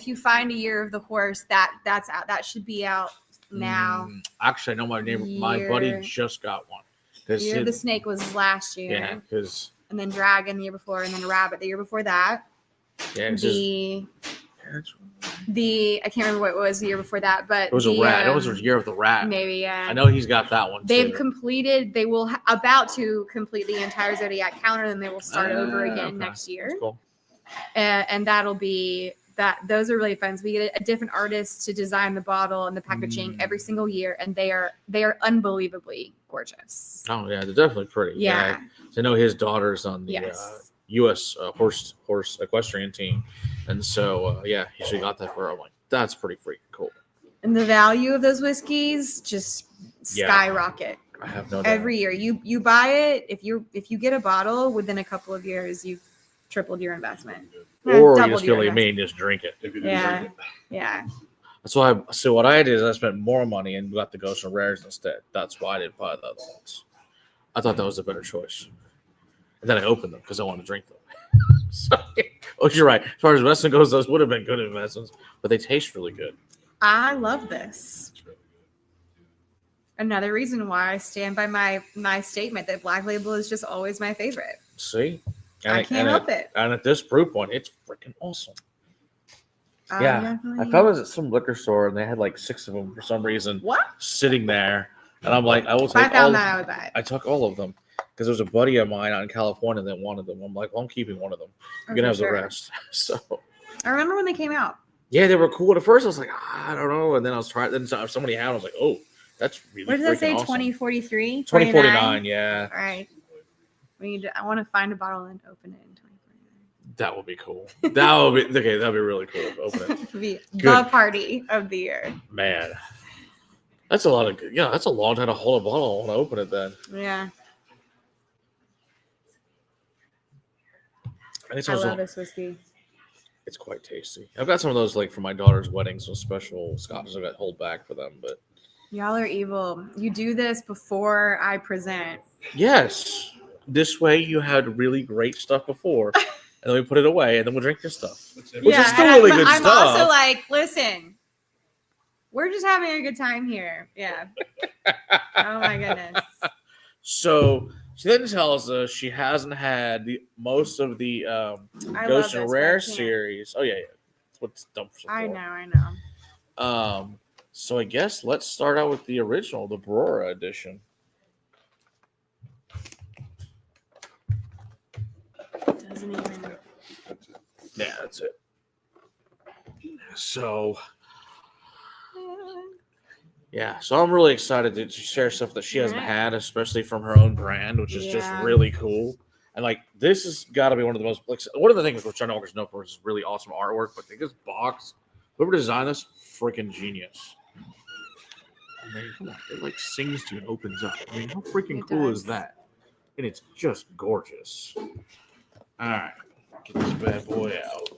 Speaker 2: you find a Year of the Horse, that's out. That should be out now.
Speaker 1: Actually, I know my buddy
Speaker 2: Year-
Speaker 1: just got one.
Speaker 2: Year of the Snake was last year.
Speaker 1: Yeah, because
Speaker 2: and then Dragon the year before, and then Rabbit the year before that.
Speaker 1: Yeah, it's
Speaker 2: The I can't remember what it was the year before that, but
Speaker 1: it was a rat. It was a year of the rat.
Speaker 2: Maybe, yeah.
Speaker 1: I know he's got that one.
Speaker 2: They've
Speaker 1: too.
Speaker 2: completed. They will about to complete the entire Zodiac counter, and they will start over again
Speaker 1: Okay.
Speaker 2: next year.
Speaker 1: That's cool.
Speaker 2: And that'll be that. Those are really fun. So we get a different artist to design the bottle and the packaging every single year, and they are unbelievably gorgeous.
Speaker 1: Oh yeah, they're definitely pretty.
Speaker 2: Yeah.
Speaker 1: I know his daughter's on the
Speaker 2: Yes.
Speaker 1: U.S. horse equestrian team, and so he got that for. I'm like, that's pretty freaking cool.
Speaker 2: And the value of those whiskeys just skyrocket.
Speaker 1: I have no doubt.
Speaker 2: Every year you buy it. If you get a bottle within a couple of years, you've tripled your investment.
Speaker 1: Or you
Speaker 2: Doubled
Speaker 1: just
Speaker 2: your
Speaker 1: feel like me
Speaker 2: investment.
Speaker 1: and just drink it.
Speaker 3: If you didn't
Speaker 2: Yeah.
Speaker 3: drink it.
Speaker 2: Yeah.
Speaker 1: That's why. So what I did is I spent more money and got the Ghost and Rares instead. That's why I didn't buy the other ones. I thought that was a better choice. And then I opened them because I wanted to drink them. So, you're right. As far as investment goes, those would have been good investments, but they taste really good.
Speaker 2: I love this. Another reason why I stand by my statement that Black Label is just always my favorite.
Speaker 1: See?
Speaker 2: I can't help it.
Speaker 1: And at this brew point, it's freaking awesome. Yeah. I
Speaker 2: definitely-
Speaker 1: found it at some liquor store and they had like 6 of them for some reason
Speaker 2: What?
Speaker 1: sitting there. And I'm like, I will
Speaker 2: If I
Speaker 1: take all
Speaker 2: found
Speaker 1: of
Speaker 2: that, I would buy it.
Speaker 1: I took all of them because there was a buddy of mine out in California that wanted them. I'm like, well, I'm keeping one of them.
Speaker 2: Oh,
Speaker 1: You can
Speaker 2: for
Speaker 1: have
Speaker 2: sure.
Speaker 1: the rest. So
Speaker 2: I remember when they came out.
Speaker 1: yeah, they were cool. At first, I was like, I don't know. And then I was trying. Then somebody had. I was like, oh, that's really.
Speaker 2: What did that say?
Speaker 1: freaking awesome.
Speaker 2: 2043?
Speaker 1: 2049. Yeah,
Speaker 2: All right. I want to find a bottle and open it in 2049.
Speaker 1: that would be cool. That would be okay. That'd be really cool. Open it,
Speaker 2: Be the
Speaker 1: Good.
Speaker 2: party of the year.
Speaker 1: man. That's a lot of. Yeah, that's a long time to hold a bottle. I want to open it then.
Speaker 2: Yeah.
Speaker 1: And it's
Speaker 2: I
Speaker 1: also
Speaker 2: love this whiskey.
Speaker 1: it's quite tasty. I've got some of those like for my daughter's wedding, some special scotches I got to hold back for them. But
Speaker 2: Y'all are evil. You do this before I present.
Speaker 1: yes, this way you had really great stuff before, and then we put it away, and then we'll drink your stuff.
Speaker 3: That's it.
Speaker 1: Which is still
Speaker 2: and
Speaker 1: really good
Speaker 2: I'm
Speaker 1: stuff.
Speaker 2: also like, listen, we're just having a good time here. Yeah. Oh my goodness.
Speaker 1: So she then tells us she hasn't had most of the
Speaker 2: I
Speaker 1: Ghost
Speaker 2: love
Speaker 1: and
Speaker 2: this,
Speaker 1: Rare
Speaker 2: but I can't.
Speaker 1: series. Oh yeah. That's what's dumb for.
Speaker 2: I know.
Speaker 1: So I guess let's start out with the original, the Brora edition.
Speaker 2: Doesn't even.
Speaker 3: That's it.
Speaker 1: Yeah, that's it. So yeah, so I'm really excited to share stuff that she hasn't
Speaker 2: Right.
Speaker 1: had, especially from her own brand, which is just
Speaker 2: Yeah.
Speaker 1: really cool. And like this has got to be one of the most like one of the things which Johnnie Walker's known for is really awesome artwork. But like this box, whoever designed this, freaking genius. I mean, come on, it like sings to you and opens up. I mean, how freaking
Speaker 2: It
Speaker 1: cool
Speaker 2: does.
Speaker 1: is that? And it's just gorgeous. All right, get this bad boy out.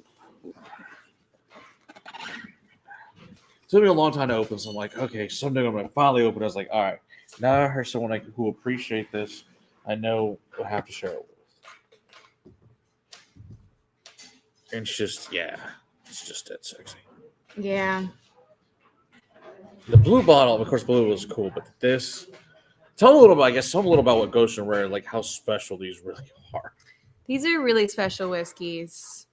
Speaker 1: It took me a long time to open, so I'm like, okay, someday I'm gonna finally open it. I was like, all right, now I heard someone who appreciate this. I know I have to share it with. And it's just, yeah, it's just dead sexy.
Speaker 2: Yeah.
Speaker 1: The blue bottle, of course, blue was cool, but this. Tell me a little about what Ghost and Rare, like how special these really are.
Speaker 2: These are really special whiskeys.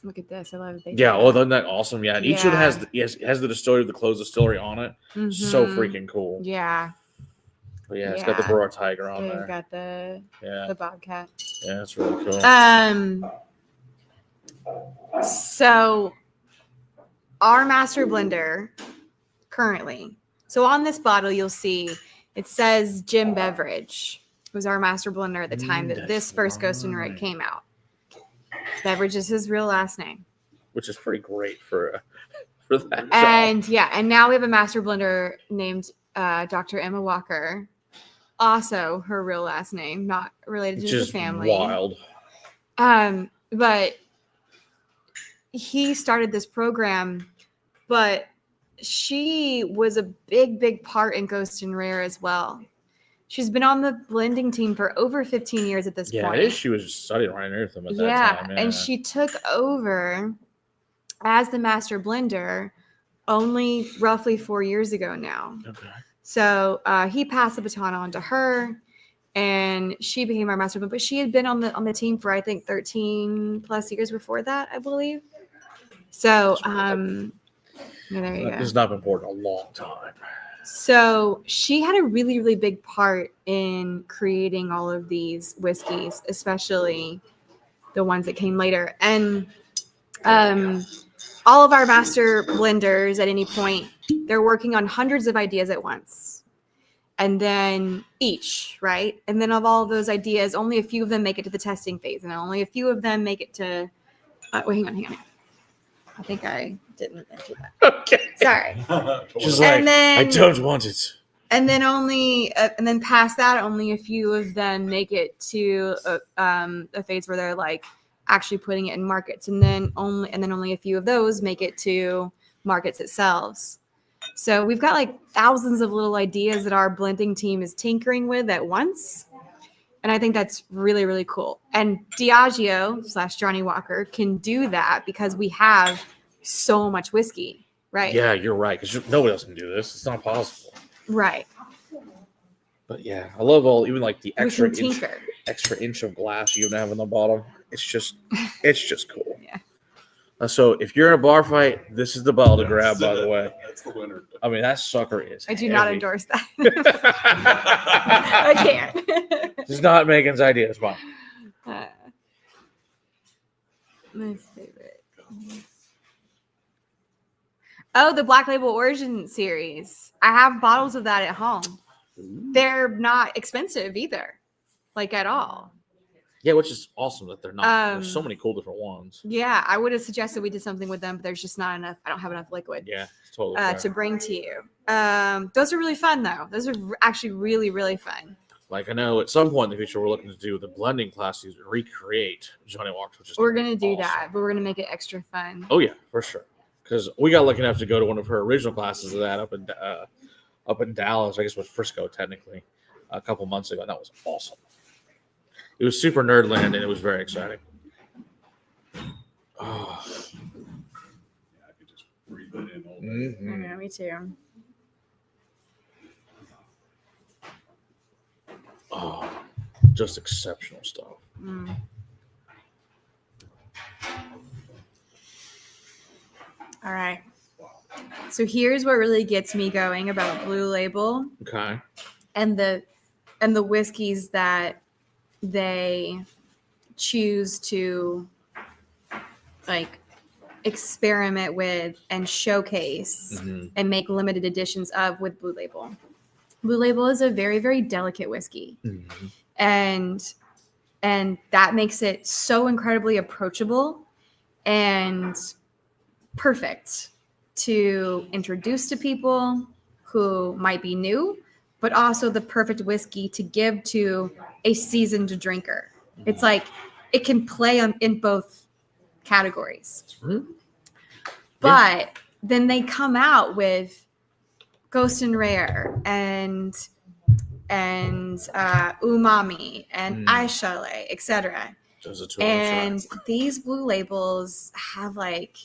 Speaker 2: Look at this. I love it. They
Speaker 1: Yeah,
Speaker 2: do
Speaker 1: well,
Speaker 2: that.
Speaker 1: isn't that awesome? Yeah, and each of them has the distillery, the closed distillery on it. So
Speaker 2: Mhm.
Speaker 1: freaking cool.
Speaker 2: Yeah.
Speaker 1: But yeah, it's got the
Speaker 2: Yeah.
Speaker 1: Brora Tiger on
Speaker 2: They've
Speaker 1: there.
Speaker 2: got the
Speaker 1: Yeah,
Speaker 2: bobcat.
Speaker 1: yeah, it's really cool.
Speaker 2: So our master blender currently. So on this bottle, you'll see it says Jim Beveridge was our master blender at the time that
Speaker 1: That's
Speaker 2: this first Ghost and Rare
Speaker 1: right.
Speaker 2: came out. Beveridge is his real last name.
Speaker 1: Which is pretty great for that. job.
Speaker 2: And yeah, and now we have a master blender named Dr. Emma Walker. Also her real last name, not related to the
Speaker 1: Just
Speaker 2: family.
Speaker 1: wild.
Speaker 2: But he started this program, but she was a big part in Ghost and Rare as well. She's been on the blending team for over 15 years at this
Speaker 1: Yeah,
Speaker 2: point.
Speaker 1: it is. She was studying right underneath him at that time. Yeah,
Speaker 2: And she took over as the master blender only roughly 4 years ago now.
Speaker 1: Okay.
Speaker 2: So he passed the baton on to her, and she became our master blender. But she had been on the team for I think 13 plus years before that, I believe. So there you go.
Speaker 1: This has not been poured in a long time.
Speaker 2: So she had a really, really big part in creating all of these whiskeys, especially the ones that came later. And all of our master blenders at any point, they're working on hundreds of ideas at once. And then right? And then of all of those ideas, only a few of them make it to the testing phase. And only a few of them make it to... wait, hang on. I think I didn't enter that.
Speaker 1: Okay.
Speaker 2: Sorry.
Speaker 1: She's like, I don't want it.
Speaker 2: And then and then past that, only a few of them make it to a phase where they're like actually putting it in markets, and then only a few of those make it to markets it sells. So we've got like thousands of little ideas that our blending team is tinkering with at once, and I think that's really, really cool. And Diageo / Johnnie Walker can do that because we have so much whiskey, right?
Speaker 1: Yeah, you're right. Because nobody else can do this. It's not possible.
Speaker 2: Right.
Speaker 1: But yeah, I love even like the
Speaker 2: We
Speaker 1: extra
Speaker 2: can
Speaker 1: inch,
Speaker 2: tinker.
Speaker 1: extra inch of glass you have on the bottom. It's just cool.
Speaker 2: Yeah.
Speaker 1: So if you're in a bar fight, this is the bottle to grab. By the way,
Speaker 3: That's the winner.
Speaker 1: I mean that sucker is.
Speaker 2: I do not
Speaker 1: heavy.
Speaker 2: endorse that. I can't.
Speaker 1: It's not Megan's idea. It's mine.
Speaker 2: My favorite. Oh, the Black Label Origin series. I have bottles of that at home. They're not expensive either, like at all.
Speaker 1: Yeah, which is awesome that they're not. There's so
Speaker 2: Um,
Speaker 1: many cool different ones.
Speaker 2: Yeah, I would have suggested we did something with them, but there's just not enough. I don't have enough liquid
Speaker 1: Yeah, it's totally. Fair.
Speaker 2: to bring to you. Those are really fun, though. Those are actually really, really fun.
Speaker 1: Like I know at some point in the future we're looking to do the blending classes and recreate Johnnie Walker, which is
Speaker 2: We're gonna do
Speaker 1: awesome.
Speaker 2: that, but we're gonna make it extra fun.
Speaker 1: Oh yeah, for sure. Because we got lucky enough to go to one of her original classes of that up in Dallas. I guess it was Frisco technically, a couple months ago. And that was awesome. It was super nerdland and it was very exciting. Oh.
Speaker 3: Yeah, I could just breathe it in all day.
Speaker 1: Mhm.
Speaker 2: I know, me too.
Speaker 1: Oh, just exceptional stuff.
Speaker 2: Mm. All right. So here's what really gets me going about Blue Label
Speaker 1: Okay.
Speaker 2: and the whiskeys that they choose to like experiment with and showcase
Speaker 1: Mhm.
Speaker 2: and make limited editions of with Blue Label. Blue Label is a very, very delicate whiskey.
Speaker 1: Mhm.
Speaker 2: And that makes it so incredibly approachable and perfect to introduce to people who might be new, but also the perfect whiskey to give to a seasoned drinker. It's like it can play in both categories.
Speaker 1: Mhm.
Speaker 2: But then they come out with Ghost and Rare and Umami and Ice Chalet, etc.
Speaker 1: Those are two
Speaker 2: And these blue labels have like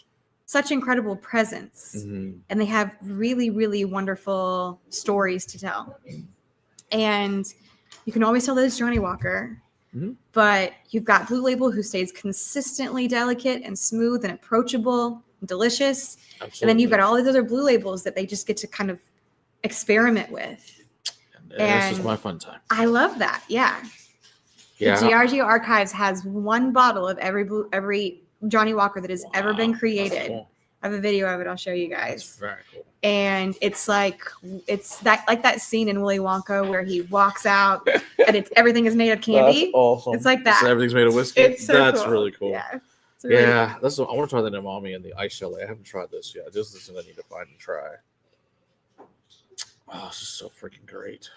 Speaker 2: such incredible presence,
Speaker 1: Mhm.
Speaker 2: and they have really, really wonderful stories to tell. And you can always tell that it's Johnnie Walker,
Speaker 1: Mhm.
Speaker 2: but you've got Blue Label who stays consistently delicate and smooth and approachable and delicious.
Speaker 1: Absolutely.
Speaker 2: And then you've got all these other blue labels that they just get to kind of experiment with.
Speaker 1: This is
Speaker 2: and-
Speaker 1: my fun time.
Speaker 2: I love that. Yeah.
Speaker 1: Yeah.
Speaker 2: The Diageo Archives has one bottle of every Johnnie Walker that has ever been
Speaker 1: Wow,
Speaker 2: created.
Speaker 1: that's cool.
Speaker 2: I have a video of it. I'll show you
Speaker 1: That's
Speaker 2: guys.
Speaker 1: very cool.
Speaker 2: And it's that scene in Willy Wonka where he walks out and everything is made of candy.
Speaker 1: That's awesome.
Speaker 2: It's like that.
Speaker 1: So everything's made of whiskey.
Speaker 2: It's so
Speaker 1: That's
Speaker 2: cool.
Speaker 1: really cool.
Speaker 2: Yeah. It's really
Speaker 1: Yeah, I want to try the Umami and the Ice Chalet. I haven't tried this yet. This is something I need to find and try. Oh, this is so freaking great.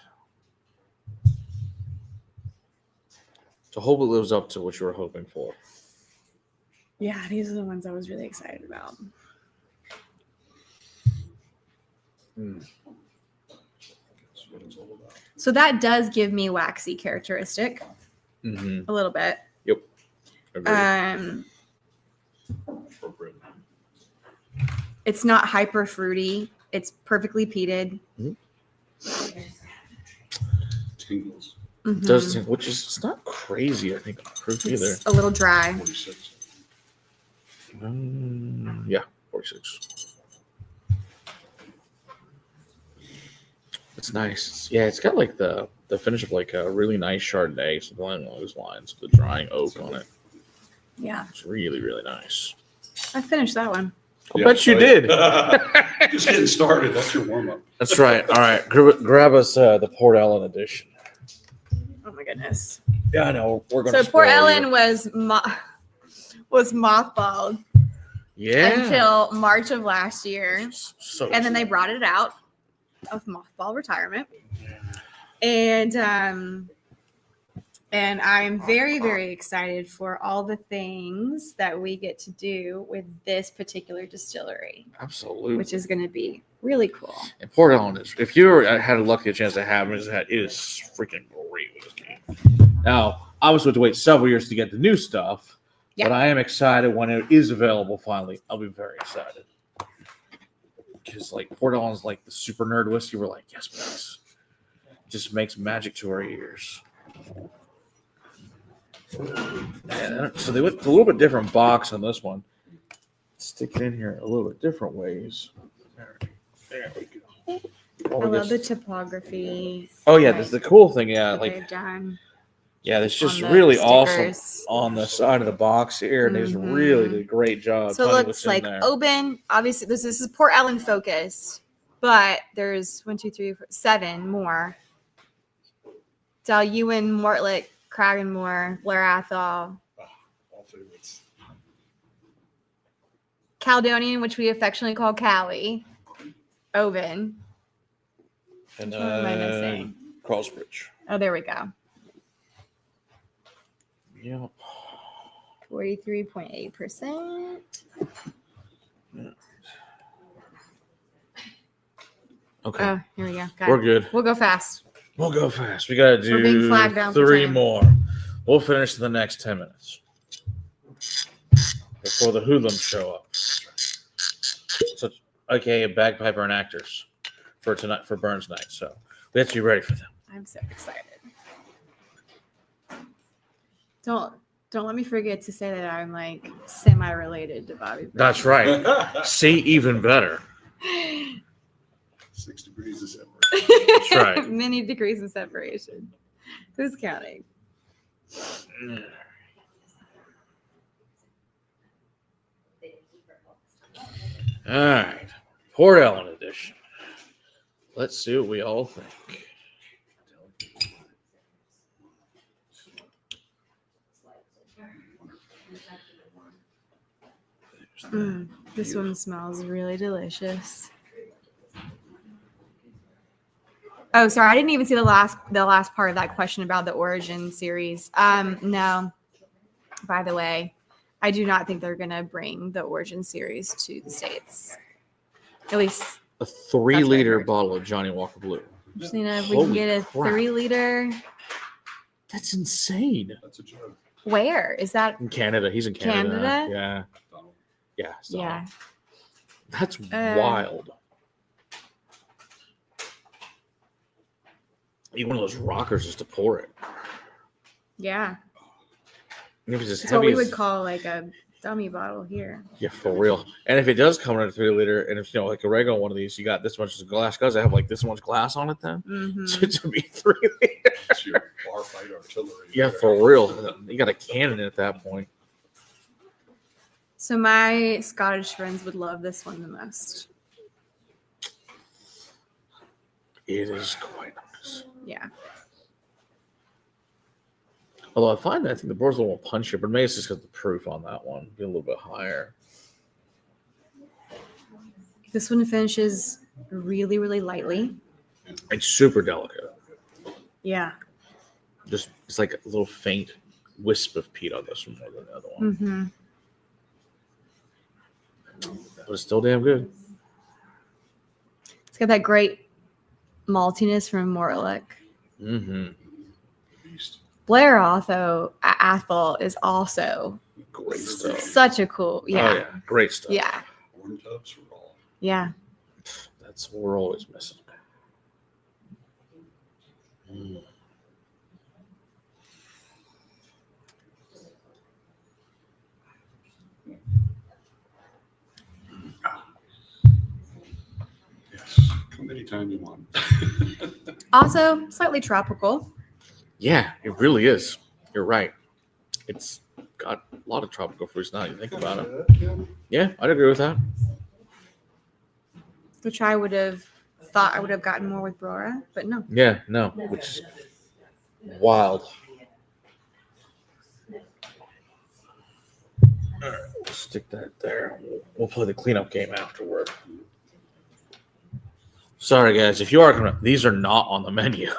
Speaker 1: So hope it lives up to what you were hoping for.
Speaker 2: Yeah, these are the ones I was really excited about.
Speaker 1: Mm.
Speaker 3: That's what it's all about.
Speaker 2: So that does give me waxy characteristic
Speaker 1: Mm-hmm.
Speaker 2: a little bit.
Speaker 1: Agreed.
Speaker 3: Appropriate.
Speaker 2: It's not hyper fruity. It's perfectly peated.
Speaker 3: Tingles.
Speaker 1: It does seem, which is it's not crazy, I think, on proof either.
Speaker 2: It's a little dry.
Speaker 3: 46.
Speaker 1: Yeah, 46. It's nice. It's got like the finish of like a really nice Chardonnay, something along those lines. The drying oak on it.
Speaker 2: Yeah,
Speaker 1: It's really, really nice.
Speaker 2: I finished that one.
Speaker 1: I bet you did.
Speaker 3: Just getting started. That's your warm up.
Speaker 1: That's right. All right, grab us the Port Ellen edition.
Speaker 2: Oh my goodness.
Speaker 1: Yeah, I know. We're gonna.
Speaker 2: So Port
Speaker 1: spoil
Speaker 2: Ellen
Speaker 1: you.
Speaker 2: was mothballed until March of last year,
Speaker 1: So
Speaker 2: and then they brought it out of mothball retirement. And I'm very, very excited for all the things that we get to do with this particular distillery,
Speaker 1: absolutely.
Speaker 2: which is going to be really cool.
Speaker 1: And Port Ellen is, if you had a lucky chance to have it, it is freaking great whiskey. Now, obviously, we have to wait several years to get the new stuff, but I am excited when it is available finally. I'll be very excited. Because, like, Port Ellen is like the super nerd whiskey. We're like, yes, please. Just makes magic to our ears. And so they went a little bit different box on this one. Stick it in here a little bit different ways. There we go.
Speaker 2: I love the typography.
Speaker 1: Oh yeah, that's the cool thing. Yeah,
Speaker 2: that
Speaker 1: like
Speaker 2: they've done
Speaker 1: it's just
Speaker 2: on the
Speaker 1: really
Speaker 2: stickers.
Speaker 1: awesome on the side of the box here, and they just really did a great job.
Speaker 2: So it looks like Oban. Obviously, this is Port Ellen focused, but there's 1, 2, 3, 4, 7 more. Dalyuen, Mortlake, Cragganmore, Blair Athol,
Speaker 3: All favorites.
Speaker 2: Caledonian, which we affectionately call Cali, Oban.
Speaker 1: and
Speaker 2: What am I missing?
Speaker 1: Carlsbridge.
Speaker 2: Oh, there we go.
Speaker 1: Yep.
Speaker 2: 43.8%.
Speaker 1: Okay,
Speaker 2: Oh, here we go. Got
Speaker 1: we're
Speaker 2: it.
Speaker 1: good.
Speaker 2: We'll go fast.
Speaker 1: We'll go fast. We gotta
Speaker 2: We're being flagged
Speaker 1: do
Speaker 2: down for
Speaker 1: 3
Speaker 2: time.
Speaker 1: more. We'll finish in the next 10 minutes before the hoodlums show up. So, aka bagpiper and actors for tonight for Burns night. So we have to be ready for them.
Speaker 2: I'm so excited. Don't let me forget to say that I'm like semi-related to Bobby Brown.
Speaker 1: That's right. See, even better.
Speaker 3: 6 degrees of separation.
Speaker 1: That's right.
Speaker 2: Many degrees of separation. Who's counting?
Speaker 1: All right, Port Ellen edition. Let's see what we all think.
Speaker 2: This one smells really delicious. Oh, sorry, I didn't even see the last part of that question about the Origin series. No. By the way, I do not think they're gonna bring the Origin series to the States. At least,
Speaker 1: A 3
Speaker 2: That's what I
Speaker 1: liter
Speaker 2: heard.
Speaker 1: bottle of Johnnie Walker Blue.
Speaker 2: Christina, if we can
Speaker 1: Holy
Speaker 2: get a
Speaker 1: crap.
Speaker 2: 3-liter.
Speaker 1: That's insane.
Speaker 3: That's a joke.
Speaker 2: Where is that?
Speaker 1: In Canada, he's in Canada.
Speaker 2: Canada?
Speaker 1: Yeah,
Speaker 3: Donald.
Speaker 1: yeah, so
Speaker 2: Yeah.
Speaker 1: That's wild. Even one of those rockers just to pour it.
Speaker 2: Yeah.
Speaker 1: And if it's as
Speaker 2: That's what
Speaker 1: heavy
Speaker 2: we
Speaker 1: as,
Speaker 2: would call like a dummy bottle here.
Speaker 1: yeah, for real. And if it does come in a 3 liter, and if like a regular one of these, you got this much glass, guys, I have like this much glass on it then.
Speaker 2: Mhm.
Speaker 1: To be 3 liter.
Speaker 3: It's your bar fight artillery.
Speaker 1: Yeah, for real. You got a cannon at that point.
Speaker 2: So my Scottish friends would love this one the most.
Speaker 1: It is quite nice.
Speaker 2: Yeah.
Speaker 1: Although I find that I think the board's a little punchier, but maybe it's just because the proof on that one be a little bit higher.
Speaker 2: This one finishes really, really lightly.
Speaker 1: It's super delicate.
Speaker 2: Yeah.
Speaker 1: Just it's like a little faint wisp of peat on this one more than the other one.
Speaker 2: Mm-hmm.
Speaker 1: But it's still damn good.
Speaker 2: It's got that great maltiness from Mortlake.
Speaker 1: Mm-hmm.
Speaker 3: Beast.
Speaker 2: Blair Athol is also
Speaker 1: Great stuff.
Speaker 2: such a cool. Yeah.
Speaker 1: Oh yeah, great stuff.
Speaker 2: Yeah.
Speaker 3: Corn tubs for all.
Speaker 2: Yeah.
Speaker 1: That's what we're always missing.
Speaker 3: anytime you want.
Speaker 2: Also, slightly tropical.
Speaker 1: Yeah, it really is. You're right. It's got a lot of tropical fruits now. You think about it. Yeah, I'd agree with that.
Speaker 2: Which I would have thought I would have gotten more with Brora, but no.
Speaker 1: Yeah, no, which is wild. All right, we'll stick that there. We'll play the cleanup game afterward. Sorry, guys. If you are coming up, these are not on the menu.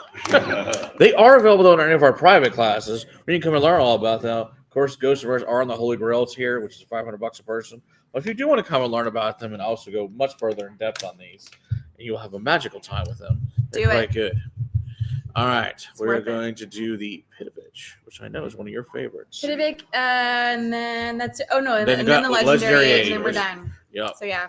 Speaker 1: They are available in any of our private classes. We can come and learn all about them. Of course, Ghost of Rose are on the Holy Grail tier, which is $500 a person. But if you do want to come and learn about them and also go much further in depth on these, you'll have a magical time with them. They're
Speaker 2: Do
Speaker 1: quite
Speaker 2: it.
Speaker 1: good. All right, we're
Speaker 2: worth it.
Speaker 1: going to do the Pitovich, which I know is one of your favorites.
Speaker 2: Pitovic, and then that's oh no,
Speaker 1: Then
Speaker 2: and
Speaker 1: you
Speaker 2: then
Speaker 1: got
Speaker 2: the legendary
Speaker 1: Legendary
Speaker 2: age, and then we're
Speaker 1: Age.
Speaker 2: done.
Speaker 1: Yep.
Speaker 2: So yeah,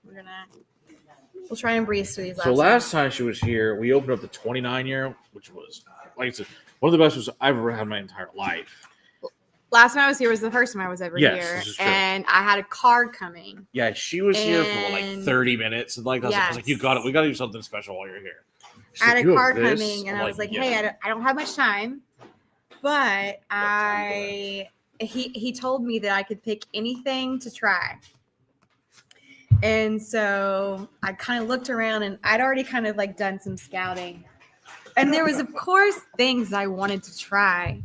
Speaker 2: we'll try and breeze through these.
Speaker 1: So last time she was here, we opened up the 29 year, which was, like I said, one of the best ones I've ever had in my entire life.
Speaker 2: last time I was here was the first time I was ever
Speaker 1: Yes,
Speaker 2: here,
Speaker 1: this is true.
Speaker 2: and I had a card coming.
Speaker 1: Yeah, she was here for like
Speaker 2: And-
Speaker 1: 30 minutes, and like I was like, you got it. We got to do something special while you're here. She's
Speaker 2: I
Speaker 1: like,
Speaker 2: had
Speaker 1: "You
Speaker 2: a
Speaker 1: have
Speaker 2: card
Speaker 1: this?"
Speaker 2: coming, and
Speaker 1: I'm
Speaker 2: I was like,
Speaker 1: "Yeah."
Speaker 2: "Hey, I don't have much time," but he told me that I could pick anything to try, and so I kind of looked around, and I'd already kind of like done some scouting, and there was of course things I wanted to try,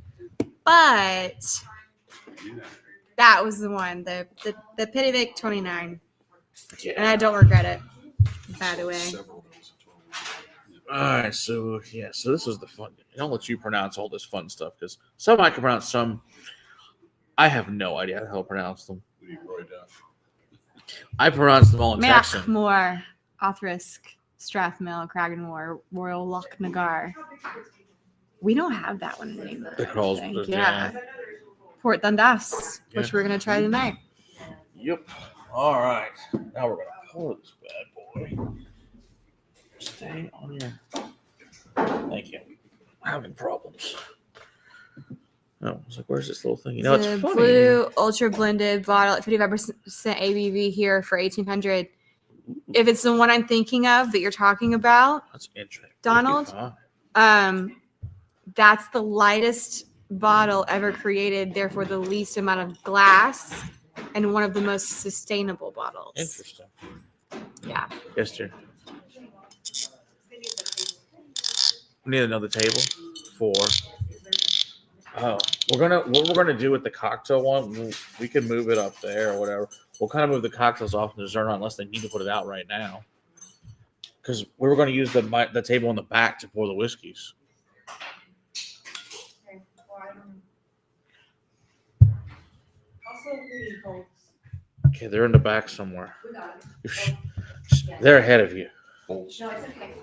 Speaker 2: but that was the one, the Pitovic 29, and I don't regret it. By the way.
Speaker 3: Several of those.
Speaker 1: All right, so yeah, so this is the fun. I'll let you pronounce all this fun stuff because some I can pronounce, some I have no idea how to pronounce them.
Speaker 3: We Roy Duff.
Speaker 1: I pronounce them all in Texan.
Speaker 2: Mackmore, Othrisk, Strathmill, Cragganmore, Royal Lochnagar. We don't have that one anymore.
Speaker 1: The calls,
Speaker 2: I think.
Speaker 1: yeah.
Speaker 2: Yeah. Port Dundas, which
Speaker 1: Yeah.
Speaker 2: we're going to try tonight.
Speaker 1: Yep. All right. Now we're gonna pour this bad boy. Stay on your. Thank you. I'm having problems. Oh, I was like, where's this little thing? You know,
Speaker 2: It's
Speaker 1: it's
Speaker 2: a
Speaker 1: funny.
Speaker 2: blue ultra blended bottle at 55% ABV here for 1,800. If it's the one I'm thinking of that you're talking about,
Speaker 1: That's interesting.
Speaker 2: Donald?
Speaker 1: 55.
Speaker 2: that's the lightest bottle ever created, therefore the least amount of glass, and one of the most sustainable bottles.
Speaker 1: Interesting.
Speaker 2: Yeah.
Speaker 1: Yes, dear. We need another table for. Oh, what we're gonna do with the cocktail one? We can move it up there or whatever. We'll kind of move the cocktails off and dessert on unless they need to put it out right now. Because we were going to use the table in the back to pour the whiskeys. Okay, they're in the back somewhere. They're ahead of you.
Speaker 3: Oh,
Speaker 4: No, it's okay.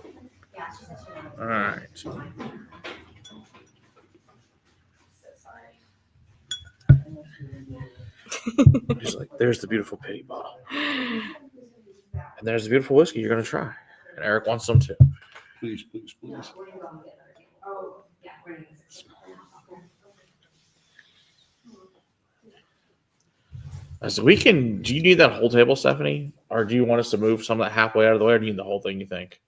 Speaker 4: Yeah, she said she wanted.
Speaker 1: All right.
Speaker 4: So sorry.
Speaker 1: He's like, there's the beautiful pity bottle. And there's the beautiful whiskey you're going to try. And Eric wants some too.
Speaker 3: please, please, please.
Speaker 4: Oh, yeah, we're gonna use it.
Speaker 1: I said, do you need that whole table, Stephanie? Or do you want us to move some of that halfway out of the way, or do you need the whole thing, you think?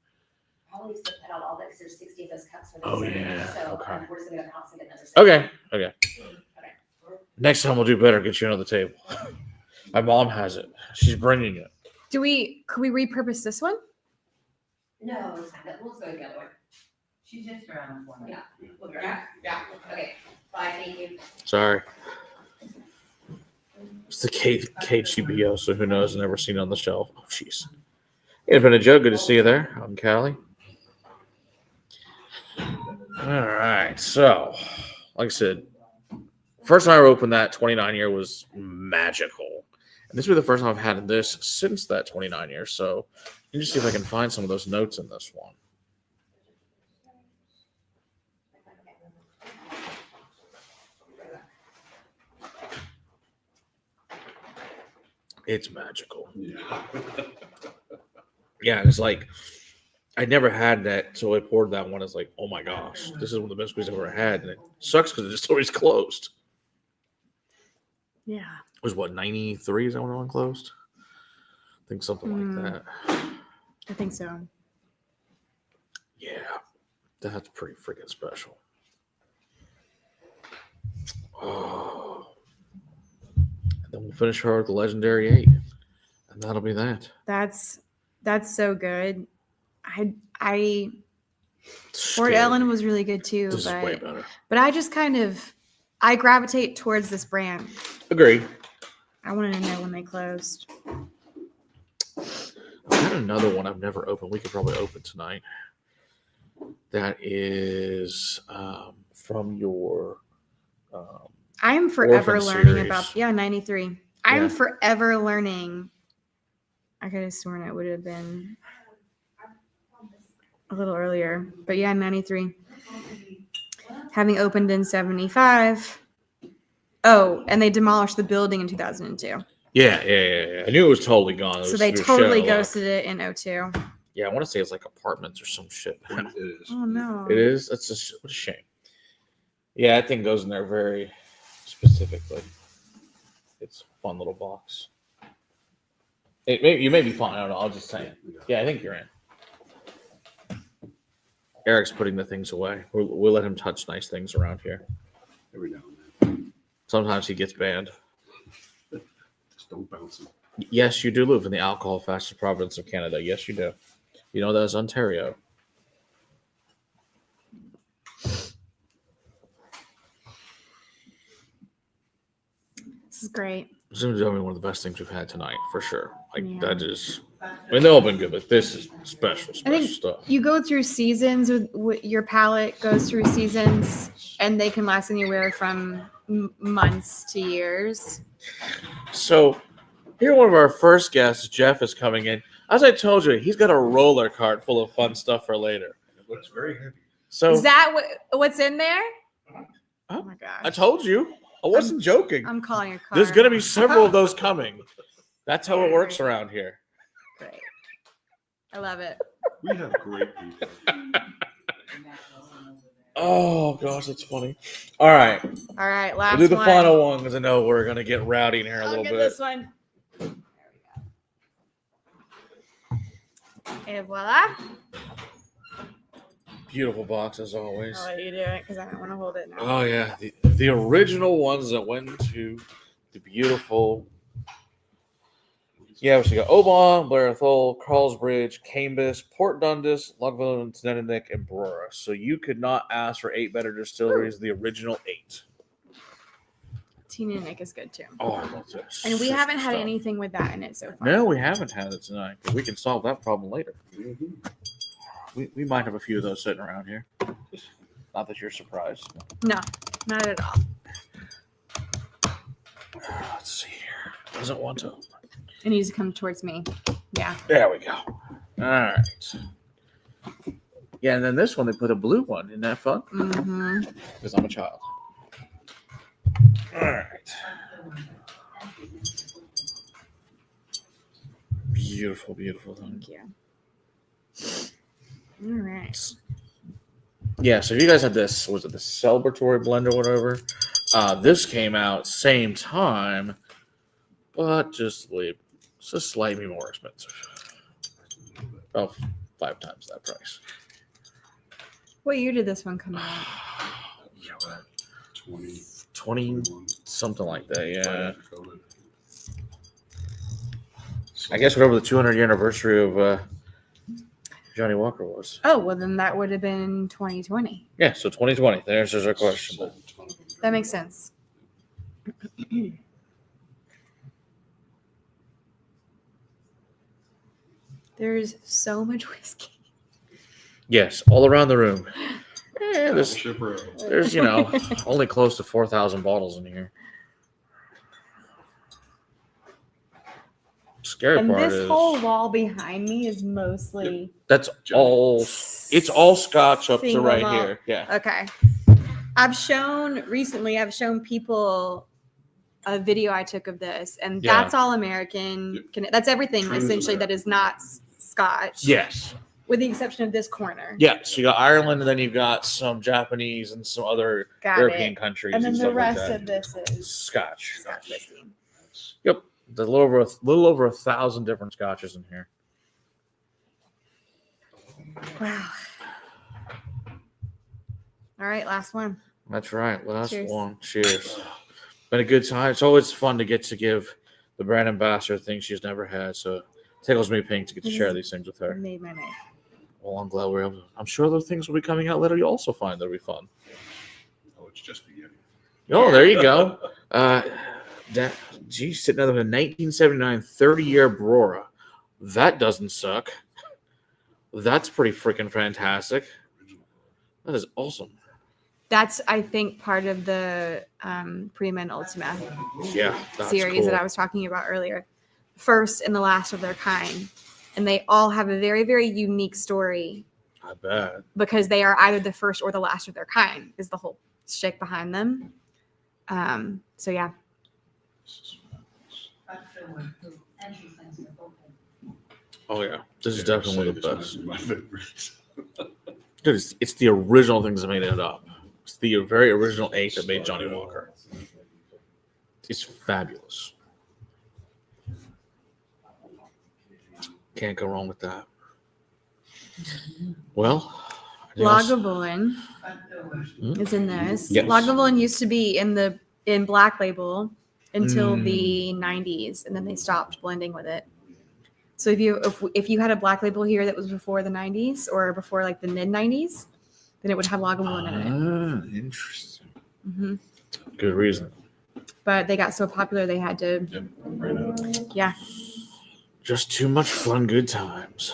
Speaker 4: Probably just to put out all that, 'cause there's 60 of those cups for this.
Speaker 1: Oh,
Speaker 4: one.
Speaker 1: yeah,
Speaker 4: So
Speaker 1: okay.
Speaker 4: we're just gonna go to the house and get another set.
Speaker 1: Okay. Next time we'll do better, get you another table. My mom has it. She's bringing it.
Speaker 2: Could we repurpose this one?
Speaker 4: No, it's fine. We'll just go the other one.
Speaker 5: She just around the corner.
Speaker 4: Yeah. We'll be right back. Yeah, okay. Bye, thank you.
Speaker 1: Sorry. It's the KGBO, so who knows? Never seen it on the shelf. Oh, jeez. Hey, it's been a joke. Good to see you there. I'm Callie. All right. So, like I said, first time I opened that 29 year was magical. And this will be the first time I've had this since that 29 years. So, let me just see if I can find some of those notes in this one. It's magical.
Speaker 3: Yeah.
Speaker 1: Yeah, and it's like I never had that, so I poured that one. It's like, oh my gosh, this is one of the best whiskeys I've ever had, and it sucks because the distillery's closed.
Speaker 2: Yeah.
Speaker 1: It was what 93? Is that when one closed? I think something like that.
Speaker 2: I think so.
Speaker 1: Yeah, that's pretty freaking special. Oh. And then we'll finish her with the legendary 8. And that'll be that.
Speaker 2: That's so good. I Port
Speaker 1: Scary.
Speaker 2: Ellen was really good too,
Speaker 1: This is way better.
Speaker 2: but I just I gravitate towards this brand.
Speaker 1: Agree.
Speaker 2: I wanted to know when they closed.
Speaker 1: I had another one I've never opened. We could probably open tonight. That is from your.
Speaker 2: I am forever
Speaker 1: Orphan
Speaker 2: learning
Speaker 1: series.
Speaker 2: about 93.
Speaker 1: Yeah.
Speaker 2: I'm forever learning. I could have sworn it would have been a little earlier, but yeah, 93. Having opened in 75. Oh, and they demolished the building in 2002.
Speaker 1: Yeah. I knew it was totally gone.
Speaker 2: So they totally ghosted it in 02.
Speaker 1: Yeah, I want to say it's like apartments or some shit.
Speaker 3: It is.
Speaker 2: Oh no.
Speaker 1: It is. That's what a shame. Yeah, that thing goes in there very specifically. It's a fun little box. You may be fine. I don't know. I'll just say it. Yeah, I think you're in. Eric's putting the things away. We'll let him touch nice things around here.
Speaker 3: Every now and then.
Speaker 1: Sometimes he gets banned.
Speaker 3: Just don't bounce it.
Speaker 1: Yes, you do live in the alcohol fastest province of Canada. Yes, you do. You know that is Ontario.
Speaker 2: This is great.
Speaker 1: This is definitely one of the best things we've had tonight, for sure. Like
Speaker 2: Yeah.
Speaker 1: that is. I mean, they've all been good, but this is special stuff.
Speaker 2: You go through seasons with your palate goes through seasons, and they can last anywhere from months to years.
Speaker 1: So, here one of our first guests, Jeff, is coming in. As I told you, he's got a roller cart full of fun stuff for later.
Speaker 3: It looks very heavy.
Speaker 1: So
Speaker 2: Is that what's in there?
Speaker 1: Oh,
Speaker 2: Oh my gosh!
Speaker 1: I told you, I wasn't joking.
Speaker 2: I'm calling your car.
Speaker 1: There's going to be several of those coming. That's how it works around here.
Speaker 2: Great. I love it.
Speaker 3: We have great people.
Speaker 1: Oh gosh, that's funny. All right,
Speaker 2: All right, last
Speaker 1: we'll do the
Speaker 2: one.
Speaker 1: final one because I know we're going to get rowdy in here a
Speaker 2: I'll
Speaker 1: little
Speaker 2: get
Speaker 1: bit.
Speaker 2: this one. There we go. And voila!
Speaker 1: Beautiful box as always.
Speaker 2: I'll let you do it because I don't want to hold it now.
Speaker 1: Oh yeah, the original ones that went into the beautiful. Yeah, so you got Oban, Blair Athol, Carlsbridge, Cambus, Port Dundas, Lugville, Snedenick, and Brora. So you could not ask for 8 better distilleries. The original 8.
Speaker 2: Tina Nick is good too.
Speaker 1: Oh, I love this.
Speaker 2: And we
Speaker 1: Sick
Speaker 2: haven't had
Speaker 1: stuff.
Speaker 2: anything with that in it so far.
Speaker 1: No, we haven't had it tonight. But we can solve that problem later.
Speaker 3: Mm-hmm.
Speaker 1: We might have a few of those sitting around here. Not that you're surprised.
Speaker 2: No, not at all.
Speaker 1: Let's see here. Doesn't want to open.
Speaker 2: It needs to come towards me. Yeah.
Speaker 1: There we go. All right. Yeah, and then this one, they put a blue one. Isn't that fun?
Speaker 2: Mm-hmm.
Speaker 1: Because I'm a child. All right. Beautiful, beautiful.
Speaker 2: Thank you. All right.
Speaker 1: Yeah, so if you guys had this, was it the celebratory blend or whatever? This came out same time, but just slightly more expensive. About 5 times that price.
Speaker 2: What year did this one come out?
Speaker 1: Yeah,
Speaker 3: 20,
Speaker 1: 20 something like that.
Speaker 3: right
Speaker 1: Yeah,
Speaker 3: after COVID.
Speaker 1: I guess whatever the 200 year anniversary of Johnnie Walker was.
Speaker 2: Oh, well, then that would have been 2020.
Speaker 1: Yeah, so 2020. The answers our question.
Speaker 3: Sold a ton of them.
Speaker 2: That makes sense. There's so much whiskey.
Speaker 1: Yes, all around the room. Yeah, there's
Speaker 3: Shipper.
Speaker 1: only close to 4,000 bottles in here. Scary
Speaker 2: And
Speaker 1: part
Speaker 2: this
Speaker 1: is
Speaker 2: whole wall behind me is mostly
Speaker 1: that's all. It's all Scotch up to
Speaker 2: Single
Speaker 1: right
Speaker 2: malt.
Speaker 1: here. Yeah.
Speaker 2: okay. I've shown people a video I took of this, and
Speaker 1: Yeah.
Speaker 2: that's all American. That's everything
Speaker 3: True to
Speaker 2: essentially that is not Scotch.
Speaker 1: Yes.
Speaker 2: With the exception of this corner.
Speaker 1: Yeah. So you got Ireland, and then you've got some Japanese and some other
Speaker 2: Got
Speaker 1: European
Speaker 2: it.
Speaker 1: countries,
Speaker 2: And then the
Speaker 1: stuff like
Speaker 2: rest
Speaker 1: that.
Speaker 2: of this is
Speaker 1: Scotch.
Speaker 2: Scotch whiskey.
Speaker 1: Yep. There's a little over 1,000 different Scotches in here.
Speaker 2: Wow. All right, last one.
Speaker 1: That's right. Last
Speaker 2: Cheers.
Speaker 1: one. Cheers. Been a good time. It's always fun to get to give the brand ambassador things she's never had. So it tickles me pink to get to share these things with her.
Speaker 2: Made my night.
Speaker 1: Well, I'm glad we're able to. I'm sure those things will be coming out later. You also find they'll be fun.
Speaker 3: Oh, it's just beginning.
Speaker 1: Oh, there you go. Geez, sitting there with a 1979 30-year Brora. That doesn't suck. That's pretty freaking fantastic. That is awesome.
Speaker 2: That's, I think, part of the Prima and Ultima
Speaker 1: Yeah, that's
Speaker 2: series
Speaker 1: cool.
Speaker 2: that I was talking about earlier. First and the last of their kind. And they all have a very, very unique story
Speaker 1: I bet.
Speaker 2: because they are either the first or the last of their kind, is the whole shtick behind them. So, yeah.
Speaker 5: That's the one who entry things in the book.
Speaker 1: Oh yeah, this is definitely one of the
Speaker 3: This
Speaker 1: best.
Speaker 3: might be my favorite.
Speaker 1: Dude, it's the original things that made it up. It's the very original 8 that made Johnnie Walker. It's fabulous. Can't go wrong with that. Well, anything else?
Speaker 2: Lagavulin
Speaker 5: That's the one.
Speaker 2: is in this.
Speaker 1: Yes.
Speaker 2: Lagavulin used to be in Black Label until
Speaker 1: Mm.
Speaker 2: the 90s, and then they stopped blending with it. So if you had a Black Label here that was before the 90s or before like the mid 90s, then it would have Lagavulin in it.
Speaker 1: Interesting.
Speaker 2: hmm
Speaker 1: Good reason.
Speaker 2: But they got so popular they had to.
Speaker 3: Yep, right out.
Speaker 2: Yeah.
Speaker 1: Just too much fun, good times.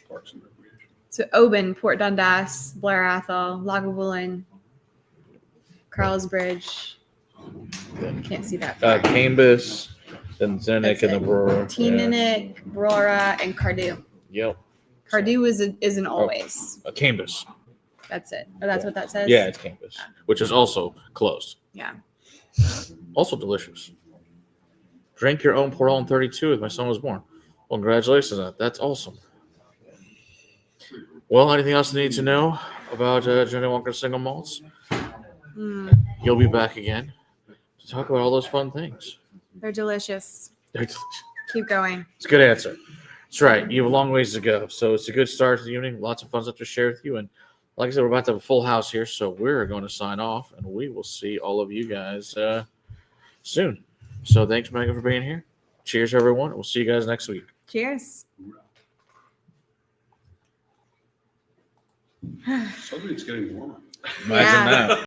Speaker 3: Parks and Recreation.
Speaker 2: So Oban, Port Dundas, Blair Athol, Lagavulin, Carlsbridge. Can't see that. far.
Speaker 1: Cambus, then Zenik
Speaker 2: That's
Speaker 1: and the
Speaker 2: it.
Speaker 1: Brewer.
Speaker 2: Tinanik, Brora, and Cardhu.
Speaker 1: Yep.
Speaker 2: Cardhu isn't always.
Speaker 1: Cambus.
Speaker 2: That's it. Oh, that's what that says?
Speaker 1: Yeah, it's Cambus, which is also closed.
Speaker 2: Yeah.
Speaker 1: Also delicious. Drank your own Port on 32 as my son was born. Well, congratulations on that. That's awesome. Well, anything else you need to know about Johnnie Walker single malts?
Speaker 2: Mm,
Speaker 1: You'll be back again to talk about all those fun things.
Speaker 2: they're delicious.
Speaker 1: It's
Speaker 2: Keep going.
Speaker 1: a good answer. That's right. You have a long ways to go. So it's a good start to the evening. Lots of fun stuff to share with you. And like I said, we're about to have a full house here. So we're going to sign off and we will see all of you guys soon. So thanks, Megan, for being here. Cheers, everyone. We'll see you guys next week.
Speaker 2: Cheers.
Speaker 3: Suddenly it's getting warmer.
Speaker 1: Imagine
Speaker 2: Yeah.
Speaker 1: that.